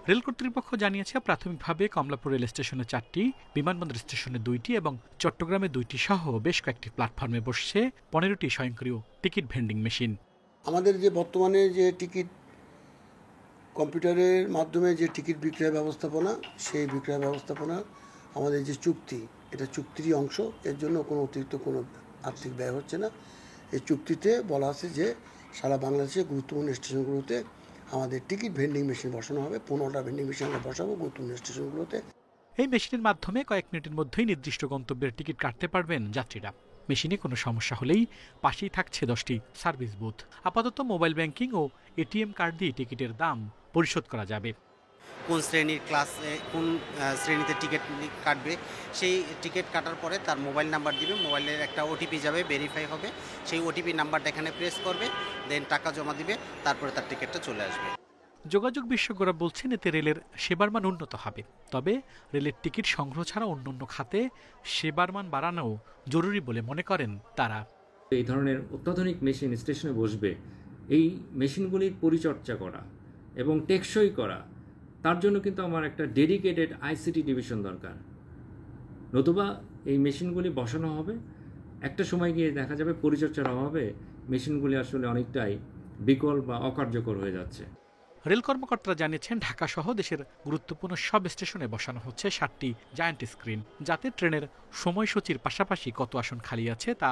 রেল কর্তৃপক্ষ জানিয়েছে, প্রাথমিকভাবে কমলাপুর রেল স্টেশনে 4টি, বিমানবন্দর স্টেশনে 2টি এবং চট্টগ্রামে 2টি সহ বেশ কয়েকটি প্ল্যাটফর্মে বসছে 15টি স্বয়ংক্রিয় টিকিট ভেন্ডিং মেশিন। আমাদের যে বর্তমানে যে টিকিট কম্পিউটারের মাধ্যমে যে টিকিট বিক্রয় ব্যবস্থাপনা, সেই বিক্রয় ব্যবস্থাপনা আমাদের যে চুক্তি, এটা চুক্তিরই অংশ। এর জন্য কোনো অতিরিক্ত কোনো আর্থিক ব্যয় হচ্ছে না। এই চুক্তিতে বলা আছে যে সারা বাংলাদেশে গুরুত্বপূর্ণ স্টেশনগুলোতে আমাদের টিকিট ভেন্ডিং মেশিন বসানো হবে। 15টা ভেন্ডিং মেশিন আমরা বসাবো গুরুত্বপূর্ণ স্টেশনগুলোতে। এই মেশিনের মাধ্যমে কয়েক মিনিটের মধ্যেই নির্দিষ্ট গন্তব্যের টিকিট কাটতে পারবেন যাত্রীরা। মেশিনে কোনো সমস্যা হলেই পাশেই থাকছে 10টি সার্ভিস বুথ। আপাতত মোবাইল ব্যাংকিং ও এটিএম কার্ড দিয়ে টিকিটের দাম পরিশোধ করা যাবে। কোন শ্রেণীর ক্লাসে কোন শ্রেণীতে টিকিট কাটবে, সেই টিকিট কাটার পরে তার মোবাইল নাম্বার দিবে, মোবাইলের একটা ওটিপি যাবে, ভেরিফাই হবে। সেই ওটিপি নাম্বারটা এখানে প্রেস করবে, দেন টাকা জমা দিবে, তারপরে তার টিকিটটা চলে আসবে। যোগাযোগ বিশেষজ্ঞরা বলছেন, এতে রেলের সেবার মান উন্নত হবে। তবে রেলের টিকিট সংগ্রহ ছাড়া অন্যান্য খাতে সেবার মান বাড়ানো জরুরি বলে মনে করেন তারা। এই ধরনের অত্যাধুনিক মেশিন স্টেশনে বসবে, এই মেশিনগুলির পরিচর্যা করা এবং টেকসই করা, তার জন্য কিন্তু আমার একটা ডেডিকেটেড আইসিটি ডিভিশন দরকার, নতুবা এই মেশিনগুলি বসানো হবে, একটা সময় গিয়ে দেখা যাবে পরিচর্যার অভাবে মেশিনগুলি আসলে অনেকটাই বিকল বা অকার্যকর হয়ে যাচ্ছে। রেল কর্মকর্তারা জানিয়েছেন, ঢাকা সহ দেশের গুরুত্বপূর্ণ সব স্টেশনে বসানো হচ্ছে 7টি জায়ান্ট স্ক্রিন, যাতে ট্রেনের সময়সূচির পাশাপাশি কত আসন খালি আছে তা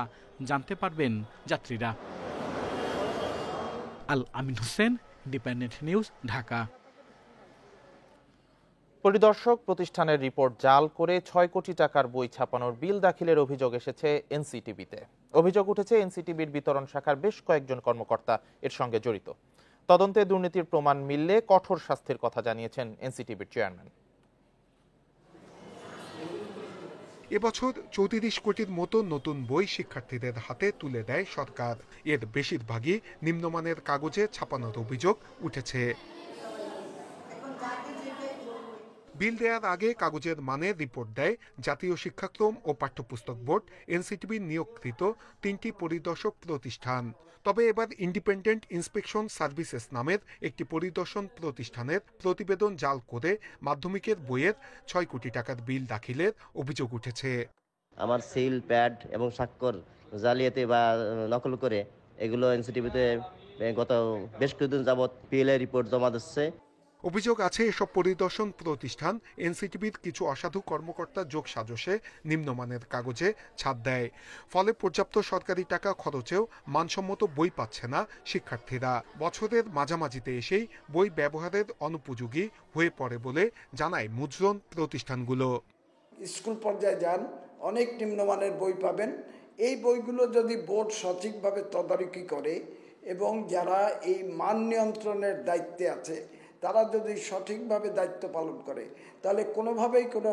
জানতে পারবেন যাত্রীরা। আল আমিন হোসেন, ইন্ডিপেন্ডেন্ট নিউজ, ঢাকা। পরিদর্শক প্রতিষ্ঠানের রিপোর্ট জাল করে 6 কোটি টাকার বই ছাপানোর বিল দাখিলের অভিযোগ এসেছে এনসিটিবিতে। অভিযোগ উঠেছে এনসিটিবির বিতরণ শাখার বেশ কয়েকজন কর্মকর্তা এর সঙ্গে জড়িত। তদন্তে দুর্নীতির প্রমাণ মিললে কঠোর শাস্তির কথা জানিয়েছেন এনসিটিবির চেয়ারম্যান। এবছর 34 কোটির মতো নতুন বই শিক্ষার্থীদের হাতে তুলে দেয় সরকার। এর বেশিরভাগই নিম্নমানের কাগজে ছাপানোর অভিযোগ উঠেছে। বিল দেওয়ার আগে কাগজের মানের রিপোর্ট দেয় জাতীয় শিক্ষাক্রম ও পাঠ্যপুস্তক বোর্ড, এনসিটিবি নিয়োগকৃত 3টি পরিদর্শক প্রতিষ্ঠান। তবে এবার ইন্ডিপেন্ডেন্ট ইন্সপেকশন সার্ভিসেস নামের একটি পরিদর্শন প্রতিষ্ঠানের প্রতিবেদন জাল করে মাধ্যমিকের বইয়ের 6 কোটি টাকার বিল দাখিলের অভিযোগ উঠেছে। আমার সিল, প্যাড এবং স্বাক্ষর জালিয়াতি বা নকল করে এগুলো এনসিটিবিতে গত বেশ কিছুদিন যাবৎ পিএলআই রিপোর্ট জমা দিচ্ছে। অভিযোগ আছে এসব পরিদর্শন প্রতিষ্ঠান এনসিটিবির কিছু অসাধু কর্মকর্তা যোগ সাজসে নিম্নমানের কাগজে ছাপ দেয়। ফলে পর্যাপ্ত সরকারি টাকা খরচেও মানসম্মত বই পাচ্ছে না শিক্ষার্থীরা। বছরের মাঝামাঝিতে এসেই বই ব্যবহারের অনুপযোগী হয়ে পড়ে বলে জানায় মুদ্রণ প্রতিষ্ঠানগুলো। স্কুল পর্যায়ে যান, অনেক নিম্নমানের বই পাবেন। এই বইগুলো যদি বোর্ড সঠিকভাবে তদারকি করে এবং যারা এই মান নিয়ন্ত্রণের দায়িত্বে আছে তারা যদি সঠিকভাবে দায়িত্ব পালন করে, তাহলে কোনোভাবেই কোনো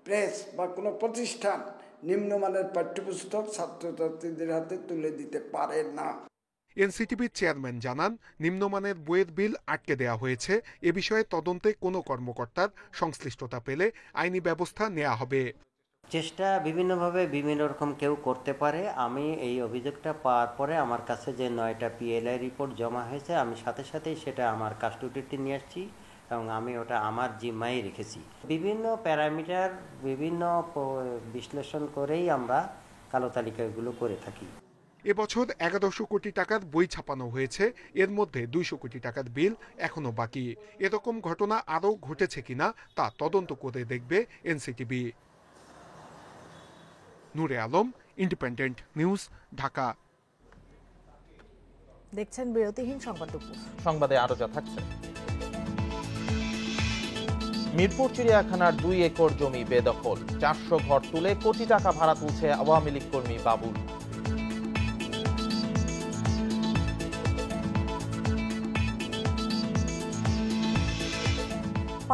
প্রেস বা কোনো প্রতিষ্ঠান নিম্নমানের পাঠ্যপুস্তক ছাত্রছাত্রীদের হাতে তুলে দিতে পারে না। এনসিটিবির চেয়ারম্যান জানান, নিম্নমানের বইয়ের বিল আটকে দেওয়া হয়েছে। এ বিষয়ে তদন্তে কোনো কর্মকর্তার সংশ্লিষ্টতা পেলে আইনি ব্যবস্থা নেওয়া হবে। চেষ্টা বিভিন্নভাবে বিভিন্ন রকম কেউ করতে পারে। আমি এই অভিযোগটা পাওয়ার পরে আমার কাছে যে 9টা পিএলআই রিপোর্ট জমা হয়েছে, আমি সাথে সাথেই সেটা আমার কাস্টডিতে নিয়ে আসছি এবং আমি ওটা আমার জিম্মায় রেখেছি। বিভিন্ন প্যারামিটার বিভিন্ন বিশ্লেষণ করেই আমরা কালো তালিকাগুলো করে থাকি। এবছর 1100 কোটি টাকার বই ছাপানো হয়েছে, এর মধ্যে 200 কোটি টাকার বিল এখনো বাকি। এরকম ঘটনা আরও ঘটেছে কিনা তা তদন্ত করে দেখবে এনসিটিবি। নূরে আলম, ইন্ডিপেন্ডেন্ট নিউজ, ঢাকা। দেখছেন বিরতিহীন সংবাদ দুপুর। সংবাদে আরো যা থাকছে। মিরপুর চিড়িয়াখানার 2 একর জমি বেদখল, 400 ঘর তুলে কোটি টাকা ভাড়া তুলছে আওয়ামী লীগ কর্মী বাবুল।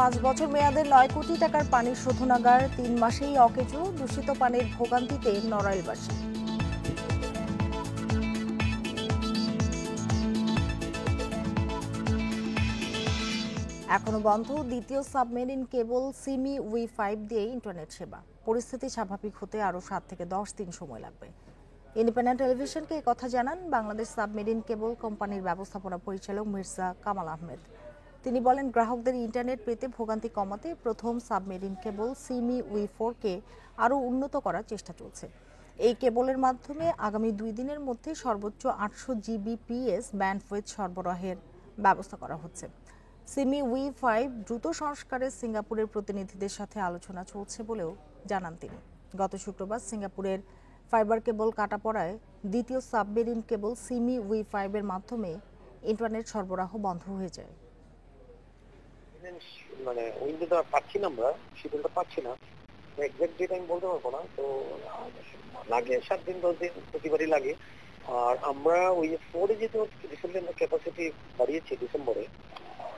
পাঁচ বছর মেয়াদের 9 কোটি টাকার পানির শোধনাগার 3 মাসেই অকেজো, দূষিত পানির ভোগান্তিতে নড়াইলবাসী। এখনো বন্ধ দ্বিতীয় সাবমেরিন কেবল সিমি উই-5 দিয়ে ইন্টারনেট সেবা। পরিস্থিতি স্বাভাবিক হতে আরও 7 থেকে 10 দিন সময় লাগবে। ইন্ডিপেন্ডেন্ট টেলিভিশনকে এই কথা জানান বাংলাদেশ সাবমেরিন কেবল কোম্পানির ব্যবস্থাপনা পরিচালক মির্জা কামাল আহমেদ। তিনি বলেন, গ্রাহকদের ইন্টারনেট পেতে ভোগান্তি কমাতে প্রথম সাবমেরিন কেবল সিমি উই-4কে আরও উন্নত করার চেষ্টা চলছে। এই কেবলের মাধ্যমে আগামী 2 দিনের মধ্যে সর্বোচ্চ 800 জিবিপিএস ব্যান্ডউইথ সরবরাহের ব্যবস্থা করা হচ্ছে। সিমি উই-5 দ্রুত সংস্কারে সিঙ্গাপুরের প্রতিনিধিদের সাথে আলোচনা চলছে বলেও জানান তিনি। গত শুক্রবার সিঙ্গাপুরের ফাইবার কেবল কাটা পড়ায় দ্বিতীয় সাবমেরিন কেবল সিমি উই-5 এর মাধ্যমে ইন্টারনেট সরবরাহ বন্ধ হয়ে যায়। মানে উইন্ডোটা পাচ্ছি না, আমরা শিডিউলটা পাচ্ছি না, এক্সাক্ট ডেট আমি বলতে পারবো না। তো লাগে 7 দিন 10 দিন প্রতিবারই লাগে। আর আমরা ওই 4 যেহেতু রিসেন্টলি আমরা ক্যাপাসিটি বাড়িয়েছি ডিসেম্বরে,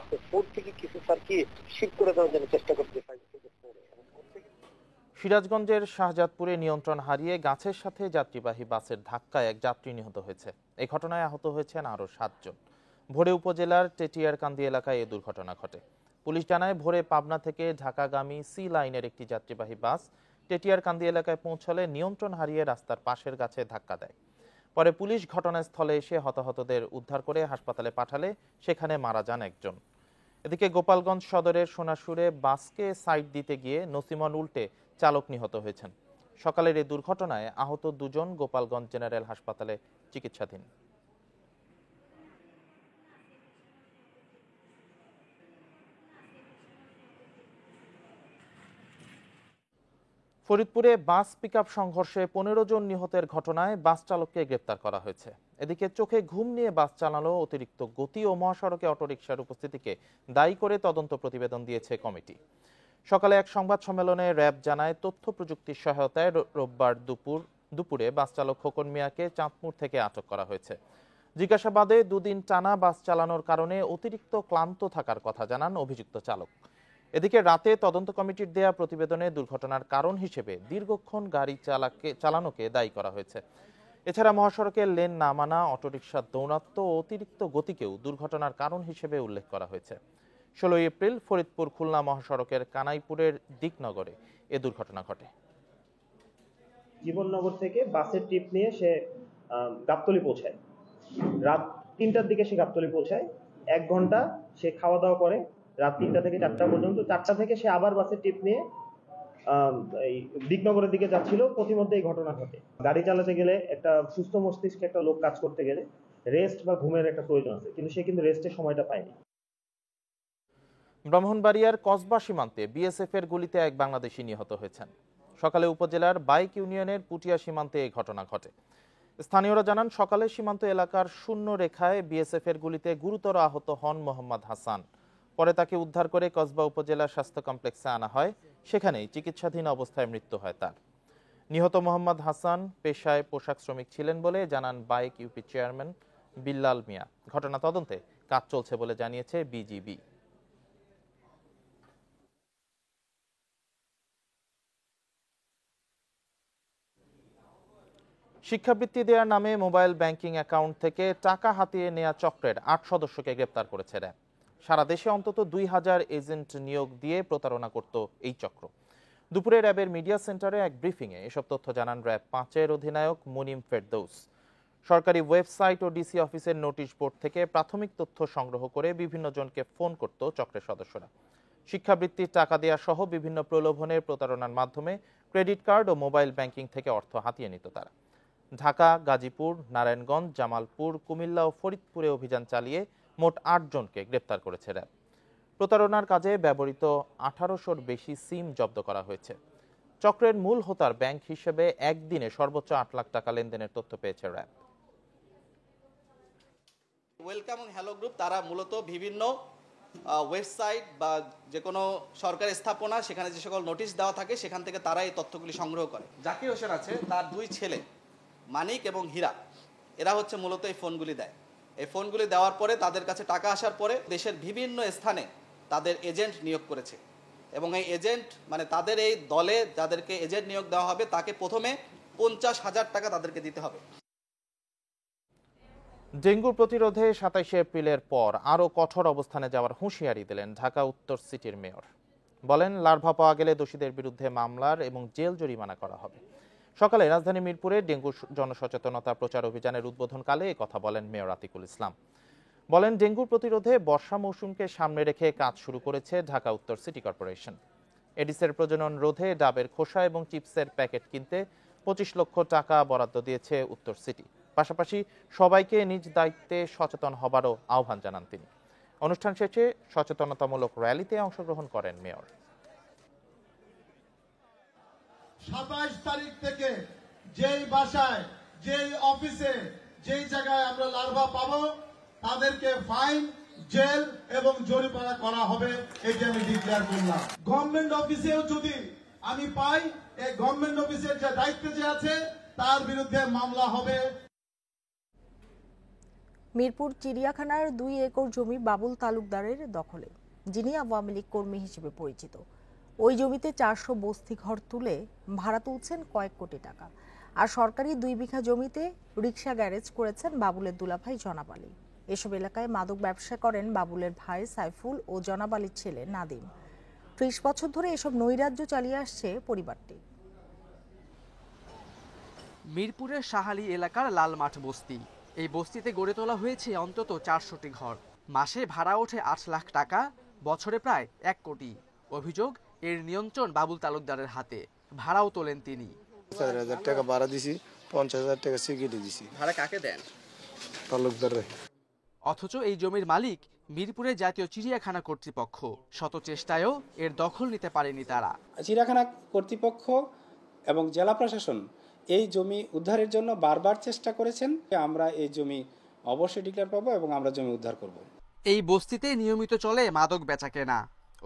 তো 4 থেকে কিছু সার্কিট শিফট করে দেওয়ার জন্য চেষ্টা করতে। সিরাজগঞ্জের শাহজাদপুরে নিয়ন্ত্রণ হারিয়ে গাছের সাথে যাত্রীবাহী বাসের ধাক্কায় এক যাত্রী নিহত হয়েছে। এই ঘটনায় আহত হয়েছেন আরও 7 জন। ভোরে উপজেলার টেটিয়ারকান্দি এলাকায় এই দুর্ঘটনা ঘটে। পুলিশ জানায়, ভোরে পাবনা থেকে ঢাকাগামী সি লাইনের একটি যাত্রীবাহী বাস টেটিয়ারকান্দি এলাকায় পৌঁছলে নিয়ন্ত্রণ হারিয়ে রাস্তার পাশের গাছে ধাক্কা দেয়। পরে পুলিশ ঘটনাস্থলে এসে হতাহতদের উদ্ধার করে হাসপাতালে পাঠালে সেখানে মারা যান একজন। এদিকে গোপালগঞ্জ সদরের সোনাসুরে বাসকে সাইড দিতে গিয়ে নসিমন উল্টে চালক নিহত হয়েছেন। সকালের এই দুর্ঘটনায় আহত দুজন গোপালগঞ্জ জেনারেল হাসপাতালে চিকিৎসাধীন। ফরিদপুরে বাস পিকআপ সংঘর্ষে 15 জন নিহতের ঘটনায় বাস চালককে গ্রেপ্তার করা হয়েছে। এদিকে চোখে ঘুম নিয়ে বাস চালানো, অতিরিক্ত গতি ও মহাসড়কে অটোরিকশার উপস্থিতিকে দায়ী করে তদন্ত প্রতিবেদন দিয়েছে কমিটি। সকালে এক সংবাদ সম্মেলনে র্যাব জানায়, তথ্য প্রযুক্তির সহায়তায় রোববার দুপুরে বাস চালক খোকন মিয়াকে চাঁদপুর থেকে আটক করা হয়েছে। জিজ্ঞাসাবাদে 2 দিন টানা বাস চালানোর কারণে অতিরিক্ত ক্লান্ত থাকার কথা জানান অভিযুক্ত চালক। এদিকে রাতে তদন্ত কমিটির দেয়া প্রতিবেদনে দুর্ঘটনার কারণ হিসেবে দীর্ঘক্ষণ গাড়ি চালানোকে দায়ী করা হয়েছে। এছাড়া মহাসড়কের লেন না মানা, অটোরিকশার দৌরাত্ম্য ও অতিরিক্ত গতিকেও দুর্ঘটনার কারণ হিসেবে উল্লেখ করা হয়েছে। 16 এপ্রিল ফরিদপুর খুলনা মহাসড়কের কানাইপুরের দিকনগরে এ দুর্ঘটনা ঘটে। জীবননগর থেকে বাসের ট্রিপ নিয়ে সে গাবতলী পৌঁছায়। রাত 3টার দিকে সে গাবতলী পৌঁছায়। 1 ঘন্টা সে খাওয়া দাওয়া করে রাত 3টা থেকে 4টা পর্যন্ত। 4টা থেকে সে আবার বাসের ট্রিপ নিয়ে এই দিকনগরের দিকে যাচ্ছিল। প্রতিমধ্যে এই ঘটনা ঘটে। গাড়ি চালাতে গেলে একটা সুস্থ মস্তিষ্কে একটা লোক কাজ করতে গেলে রেস্ট বা ঘুমের একটা প্রয়োজন আছে, কিন্তু সে কিন্তু রেস্টের সময়টা পায়নি। ব্রাহ্মণবাড়িয়ার কসবা সীমান্তে বিএসএফ এর গুলিতে এক বাংলাদেশি নিহত হয়েছেন। সকালে উপজেলার বাইক ইউনিয়নের পুটিয়া সীমান্তে এই ঘটনা ঘটে। স্থানীয়রা জানান, সকালে সীমান্ত এলাকার শূন্য রেখায় বিএসএফ এর গুলিতে গুরুতর আহত হন মোহাম্মদ হাসান। পরে তাকে উদ্ধার করে কসবা উপজেলা স্বাস্থ্য কমপ্লেক্সে আনা হয়। সেখানেই চিকিৎসাধীন অবস্থায় মৃত্যু হয় তার। নিহত মোহাম্মদ হাসান পেশায় পোশাক শ্রমিক ছিলেন বলে জানান বাইক ইউপি চেয়ারম্যান বিল্লাল মিয়া। ঘটনা তদন্তে কাজ চলছে বলে জানিয়েছে বিজিবি। শিক্ষাবৃত্তি দেওয়ার নামে মোবাইল ব্যাংকিং অ্যাকাউন্ট থেকে টাকা হাতিয়ে নেওয়া চক্রের 8 সদস্যকে গ্রেপ্তার করেছে র্যাব। সারা দেশে অন্তত 2000 এজেন্ট নিয়োগ দিয়ে প্রতারণা করত এই চক্র। দুপুরে র্যাবের মিডিয়া সেন্টারে এক ব্রিফিংয়ে এসব তথ্য জানান র্যাব 5-এর অধিনায়ক মুনিম ফেরদৌস। সরকারি ওয়েবসাইট ও ডিসি অফিসের নোটিশ বোর্ড থেকে প্রাথমিক তথ্য সংগ্রহ করে বিভিন্ন জনকে ফোন করত চক্রের সদস্যরা। শিক্ষাবৃত্তির টাকা দেওয়া সহ বিভিন্ন প্রলোভনের প্রতারণার মাধ্যমে ক্রেডিট কার্ড ও মোবাইল ব্যাংকিং থেকে অর্থ হাতিয়ে নিত তারা। ঢাকা, গাজীপুর, নারায়ণগঞ্জ, জামালপুর, কুমিল্লা ও ফরিদপুরে অভিযান চালিয়ে মোট 8 জনকে গ্রেপ্তার করেছে র্যাব। প্রতারণার কাজে ব্যবহৃত 1800-র বেশি সিম জব্দ করা হয়েছে। চক্রের মূল হোতার ব্যাংক হিসেবে একদিনে সর্বোচ্চ 8 লাখ টাকা লেনদেনের তথ্য পেয়েছে র্যাব। ওয়েলকাম এবং হ্যালো গ্রুপ তারা মূলত বিভিন্ন ওয়েবসাইট বা যে কোনো সরকারি স্থাপনা, সেখানে যে সকল নোটিশ দেওয়া থাকে সেখান থেকে তারা এই তথ্যগুলি সংগ্রহ করে। জাকির হোসেন আছে, তার 2 ছেলে মানিক এবং হীরা, এরা হচ্ছে মূলত এই ফোনগুলি দেয়। এই ফোনগুলি দেওয়ার পরে তাদের কাছে টাকা আসার পরে দেশের বিভিন্ন স্থানে তাদের এজেন্ট নিয়োগ করেছে এবং এই এজেন্ট মানে তাদের এই দলে যাদেরকে এজেন্ট নিয়োগ দেওয়া হবে তাকে প্রথমে 50,000 টাকা তাদেরকে দিতে হবে। ডেঙ্গু প্রতিরোধে 27 এপ্রিলের পর আরও কঠোর অবস্থানে যাওয়ার হুঁশিয়ারি দিলেন ঢাকা উত্তর সিটির মেয়র। বলেন, লার্ভা পাওয়া গেলে দোষীদের বিরুদ্ধে মামলার এবং জেল জরিমানা করা হবে। সকালে রাজধানী মিরপুরে ডেঙ্গু জনসচেতনতা প্রচার অভিযানের উদ্বোধনকালে এ কথা বলেন মেয়র আতিকুল ইসলাম। বলেন, ডেঙ্গু প্রতিরোধে বর্ষা মৌসুমকে সামনে রেখে কাজ শুরু করেছে ঢাকা উত্তর সিটি কর্পোরেশন। এডিসের প্রজনন রোধে ডাবের খোসা এবং চিপসের প্যাকেট কিনতে 25 লক্ষ টাকা বরাদ্দ দিয়েছে উত্তর সিটি। পাশাপাশি সবাইকে নিজ দায়িত্বে সচেতন হবারও আহ্বান জানান তিনি। অনুষ্ঠান শেষে সচেতনতামূলক র্যালিতে অংশগ্রহণ করেন মেয়র। 27 তারিখ থেকে যেই বাসায়, যেই অফিসে, যেই জায়গায় আমরা লার্ভা পাবো তাদেরকে ফাইন, জেল এবং জরিমানা করা হবে, এটি আমি ডিক্লেয়ার করলাম। গভর্নমেন্ট অফিসেও যদি আমি পাই, এই গভর্নমেন্ট অফিসের যে দায়িত্বে যে আছে তার বিরুদ্ধে মামলা হবে। মিরপুর চিড়িয়াখানার 2 একর জমি বাবুল তালুকদারের দখলে, যিনি আওয়ামী লীগ কর্মী হিসেবে পরিচিত। ওই জমিতে 400 বস্তি ঘর তুলে ভাড়া তুলছেন কয়েক কোটি টাকা। আর সরকারি 2 বিঘা জমিতে রিক্সা গ্যারেজ করেছেন বাবুলের দুলাভাই জনাব আলী। এসব এলাকায় মাদক ব্যবসা করেন বাবুলের ভাই সাইফুল ও জনাব আলীর ছেলে নাদিম। 30 বছর ধরে এসব নৈরাজ্য চালিয়ে আসছে পরিবারটি। মিরপুরের শাহালি এলাকার লালমাঠ বস্তি। এই বস্তিতে গড়ে তোলা হয়েছে অন্তত 400টি ঘর। মাসে ভাড়া ওঠে 8 লাখ টাকা। বছরে প্রায় 1 কোটি। অভিযোগ, এর নিয়ন্ত্রণ বাবুল তালুকদারের হাতে। ভাড়াও তোলেন তিনি। 4,000 টাকা ভাড়া দিছি, 50,000 টাকা সিকিউরিটি দিছি। ভাড়া কাকে দেন? তালুকদারে। অথচ এই জমির মালিক মিরপুরের জাতীয় চিড়িয়াখানা কর্তৃপক্ষ। শত চেষ্টায়ও এর দখল নিতে পারেনি তারা। চিড়িয়াখানা কর্তৃপক্ষ এবং জেলা প্রশাসন এই জমি উদ্ধারের জন্য বারবার চেষ্টা করেছেন। আমরা এই জমি অবশ্যই ডিক্লেয়ার পাবো এবং আমরা জমি উদ্ধার করব। এই বস্তিতে নিয়মিত চলে মাদক বেচাকেনা।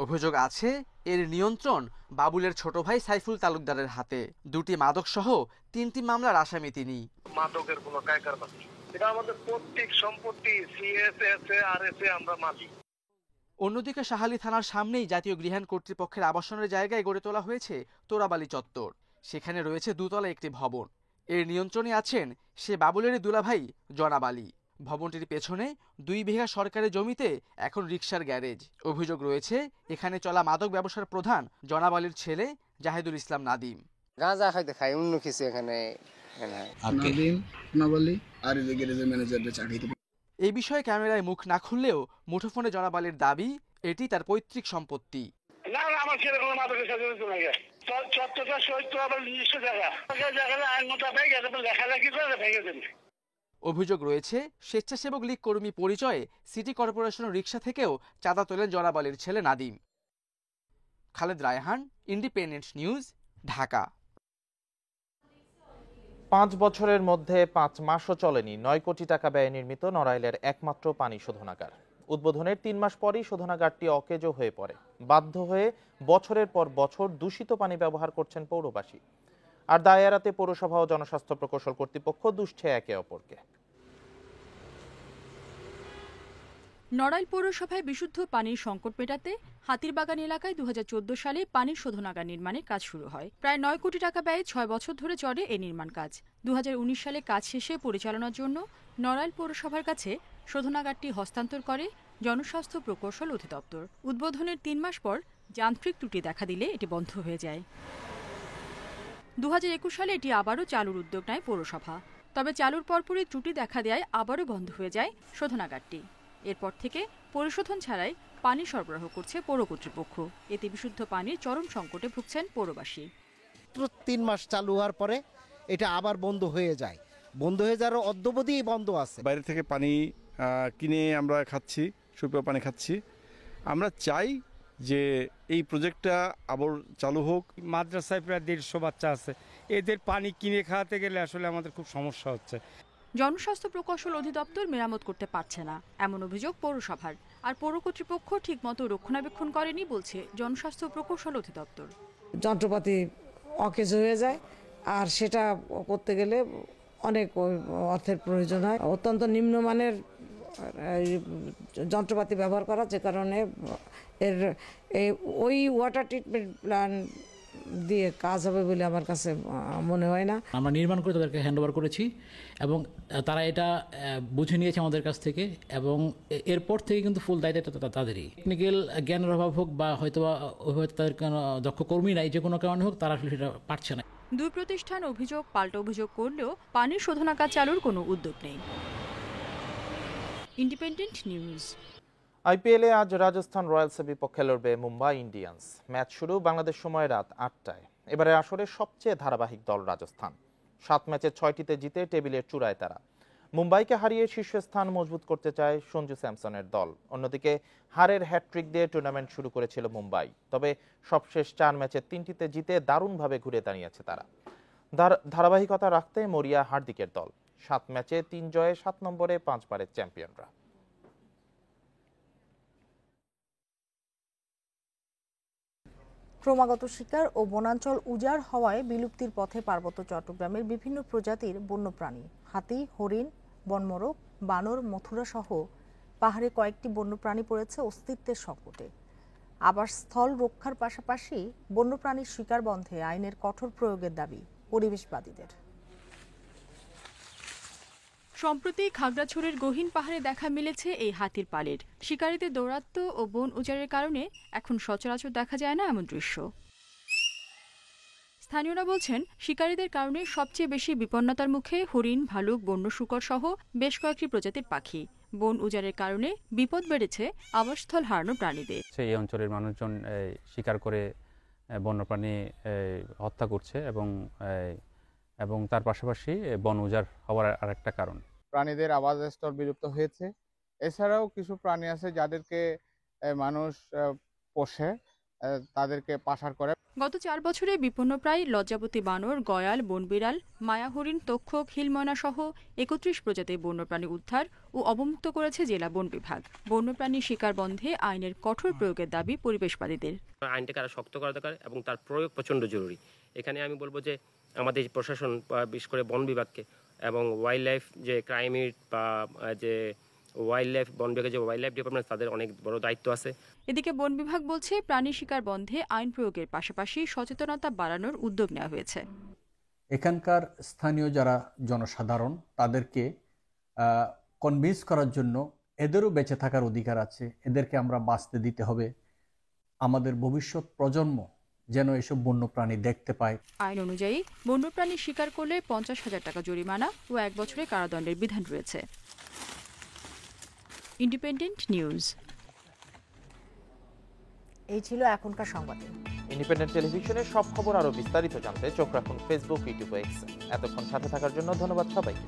অভিযোগ আছে এর নিয়ন্ত্রণ বাবুলের ছোট ভাই সাইফুল তালুকদারের হাতে। 2টি মাদক সহ 3টি মামলার আসামি তিনি। মাদকের কোনো কারবার নেই, এটা আমাদের পৈতৃক সম্পত্তি, সিএসএ আরএসএ আমরা মালিক। অন্যদিকে শাহালী থানার সামনেই জাতীয় গৃহায়ণ কর্তৃপক্ষের আবাসনের জায়গায় গড়ে তোলা হয়েছে তোরাবালি চত্বর। সেখানে রয়েছে 2 তলা একটি ভবন। এর নিয়ন্ত্রণে আছেন সে বাবুলেরই দুলাভাই জনাব আলী। ভবনটির পেছনে 2 বিঘা সরকারি জমিতে এখন রিকশার গ্যারেজ। অভিযোগ রয়েছে এখানে চলা মাদক ব্যবসার প্রধান জনাব আলীর ছেলে জাহিদুল ইসলাম নাদিম। গাঁজা খাইতে খাই, অন্য কিছু এখানে নাদিম নাবালি আর এই গ্যারেজের ম্যানেজারের চাকরিতে। এই বিষয়ে ক্যামেরায় মুখ না খুললেও মুঠোফোনে জনাব আলীর দাবি এটি তার পৈতৃক সম্পত্তি। না না, আমার ছেলে কোনো মাদকের সাথে জড়িত নয়। চত্বরটা সৈত্য আবার নিজস্ব জায়গা, জায়গাটা আইন মোতাবেক লেখালেখি করে ভেঙে দেন। অভিযোগ রয়েছে স্বেচ্ছাসেবক লীগ কর্মী পরিচয়ে সিটি কর্পোরেশনের রিকশা থেকেও চাঁদা তোলেন জনাব আলীর ছেলে নাদিম। Khaled Raihan, Independent News, Dhaka. 5 বছরের মধ্যে 5 মাসও চলেনি 9 কোটি টাকা ব্যয়ে নির্মিত নড়াইলের একমাত্র পানি শোধনাগার। উদ্বোধনের 3 মাস পরই শোধনাগারটি অকেজো হয়ে পড়ে। বাধ্য হয়ে বছরের পর বছর দূষিত পানি ব্যবহার করছেন পৌরবাসী। আর দায় এড়াতে পৌরসভা ও জনস্বাস্থ্য প্রকৌশল কর্তৃপক্ষ দুষছে একে অপরকে। নড়াইল পৌরসভায় বিশুদ্ধ পানির সংকট মেটাতে হাতিরবাগান এলাকায় 2014 সালে পানি শোধনাগার নির্মাণের কাজ শুরু হয়। প্রায় 9 কোটি টাকা ব্যয়ে 6 বছর ধরে চলে এই নির্মাণ কাজ। 2019 সালে কাজ শেষে পরিচালনার জন্য নড়াইল পৌরসভার কাছে শোধনাগারটি হস্তান্তর করে জনস্বাস্থ্য প্রকৌশল অধিদপ্তর। উদ্বোধনের 3 মাস পর যান্ত্রিক ত্রুটি দেখা দিলে এটি বন্ধ হয়ে যায়। 2021 সালে এটি আবারও চালুর উদ্যোগ নেয় পৌরসভা। তবে চালুর পরপরই ত্রুটি দেখা দেয় আবারও বন্ধ হয়ে যায় শোধনাগারটি। এরপর থেকে পরিশোধন ছাড়াই পানি সরবরাহ করছে পৌর কর্তৃপক্ষ। এতে বিশুদ্ধ পানির চরম সংকটে ভুগছেন পৌরবাসী। 3 মাস চালু হওয়ার পরে এটা আবার বন্ধ হয়ে যায়। বন্ধ হয়ে যাওয়ার অদ্যাবধি বন্ধ আছে। বাইরে থেকে পানি কিনে আমরা খাচ্ছি, সুপেয় পানি খাচ্ছি। আমরা চাই যে এই প্রজেক্টটা আবার চালু হোক। মাদ্রাসায় প্রায় 150 বাচ্চা আছে, এদের পানি কিনে খাওয়াতে গেলে আসলে আমাদের খুব সমস্যা হচ্ছে। জনস্বাস্থ্য প্রকৌশল অধিদপ্তর মেরামত করতে পারছে না, এমন অভিযোগ পৌরসভার। আর পৌর কর্তৃপক্ষ ঠিকমতো রক্ষণাবেক্ষণ করেনি বলছে জনস্বাস্থ্য প্রকৌশল অধিদপ্তর। যন্ত্রপাতি অকেজ হয়ে যায়, আর সেটা করতে গেলে অনেক অর্থের প্রয়োজন হয়। অত্যন্ত নিম্নমানের যন্ত্রপাতি ব্যবহার করা, যে কারণে ওই ওয়াটার ট্রিটমেন্ট প্ল্যান্ট দিয়ে কাজ হবে বলে আমার কাছে মনে হয় না। আমরা নির্মাণ করে তাদেরকে হ্যান্ডওভার করেছি এবং তারা এটা বুঝে নিয়েছে আমাদের কাছ থেকে, এবং এরপর থেকে কিন্তু ফুল দায়িত্বটা তাদেরই। টেকনিক্যাল জ্ঞানের অভাব হোক বা হয়তো তাদের কোনো দক্ষ কর্মী নাই, যে কোনো কারণে হোক তারা আসলে সেটা পারছে না। 2 প্রতিষ্ঠান অভিযোগ পাল্টা অভিযোগ করলেও পানির শোধনাগার চালুর কোনো উদ্যোগ নেই। Independent news. আইপিএলে আজ রাজস্থান রয়্যালসের বিপক্ষে লড়বে মুম্বাই ইন্ডিয়ান্স। ম্যাচ শুরু বাংলাদেশ সময় রাত 8টায়। এবারে আসরে সবচেয়ে ধারাবাহিক দল রাজস্থান। 7 ম্যাচের 6টিতে জিতে টেবিলের চূড়ায় তারা। মুম্বাইকে হারিয়ে শীর্ষস্থান মজবুত করতে চায় সঞ্জু স্যামসনের দল। অন্যদিকে হারের হ্যাটট্রিক দিয়ে টুর্নামেন্ট শুরু করেছিল মুম্বাই। তবে সবশেষ 4 ম্যাচের 3টিতে জিতে দারুণভাবে ঘুরে দাঁড়িয়েছে তারা। ধারাবাহিকতা রাখতে মরিয়া হার্দিকের দল। 7 ম্যাচে 3 জয়ে 7 নম্বরে 5 বারের চ্যাম্পিয়নরা। ক্রমাগত শিকার ও বনাঞ্চল উজাড় হওয়ায় বিলুপ্তির পথে পার্বত্য চট্টগ্রামের বিভিন্ন প্রজাতির বন্যপ্রাণী, হাতি, হরিণ, বনমোরগ, বানর, মথুরা সহ পাহাড়ে কয়েকটি বন্যপ্রাণী পড়েছে অস্তিত্বের সংকটে। আবাসস্থল রক্ষার পাশাপাশি বন্যপ্রাণীর শিকার বন্ধে আইনের কঠোর প্রয়োগের দাবি পরিবেশবাদীদের। সম্প্রতি খাগড়াছড়ির গহীন পাহাড়ে দেখা মিলেছে এই হাতির পালের। শিকারীদের দৌরাত্ম্য ও বন উজাড়ের কারণে এখন সচরাচর দেখা যায় না এমন দৃশ্য। স্থানীয়রা বলছেন, শিকারীদের কারণে সবচেয়ে বেশি বিপন্নতার মুখে হরিণ, ভালুক, বন্য শূকর সহ বেশ কয়েকটি প্রজাতির পাখি। বন উজাড়ের কারণে বিপদ বেড়েছে আবাসস্থল হারানো প্রাণীদের। এই অঞ্চলের মানুষজন শিকার করে বন্যপ্রাণী হত্যা করছে এবং তার পাশাপাশি বন উজাড় হওয়ার আরেকটা কারণ। প্রাণীদের আবাসস্থল বিলুপ্ত হয়েছে। এছাড়াও কিছু প্রাণী আছে যাদেরকে মানুষ পোষে, তাদেরকে পাচার করে। গত 4 বছরে বিপন্নপ্রায় লজ্জাবতী বানর, গয়াল, বনবিড়াল, মায়া হরিণ, তক্ষক, হিলময়না সহ 31 প্রজাতির বন্যপ্রাণী উদ্ধার ও অবমুক্ত করেছে জেলা বন বিভাগ। বন্যপ্রাণী শিকার বন্ধে আইনের কঠোর প্রয়োগের দাবি পরিবেশবাদীদের। আইনটাকে আরো শক্ত করা দরকার এবং তার প্রয়োগ প্রচণ্ড জরুরি। এখানে আমি বলবো যে আমাদের প্রশাসন, বিশেষ করে বন বিভাগকে এবং ওয়াইল্ড লাইফ যে ক্রাইম ইউনিট বা যে ওয়াইল্ড লাইফ বন বিভাগের যে ওয়াইল্ড লাইফ ডিপার্টমেন্ট, তাদের অনেক বড় দায়িত্ব আছে। এদিকে বন বিভাগ বলছে প্রাণী শিকার বন্ধে আইন প্রয়োগের পাশাপাশি সচেতনতা বাড়ানোর উদ্যোগ নেওয়া হয়েছে। এখানকার স্থানীয় যারা জনসাধারণ, তাদেরকে কনভিন্স করার জন্য এদেরও বেঁচে থাকার অধিকার আছে, এদেরকে আমরা বাঁচতে দিতে হবে। আমাদের ভবিষ্যৎ প্রজন্ম যেন এসব বন্যপ্রাণী দেখতে পায়। আইন অনুযায়ী বন্যপ্রাণী শিকার করলে 50,000 টাকা জরিমানা ও 1 বছরের কারাদণ্ডের বিধান রয়েছে। Independent news. এই ছিল এখনকার সংবাদ। ইন্ডিপেন্ডেন্ট টেলিভিশনের সব খবর আরো বিস্তারিত জানতে চোখ রাখুন ফেসবুক, ইউটিউব, এক্স। এতক্ষণ সাথে থাকার জন্য ধন্যবাদ সবাইকে।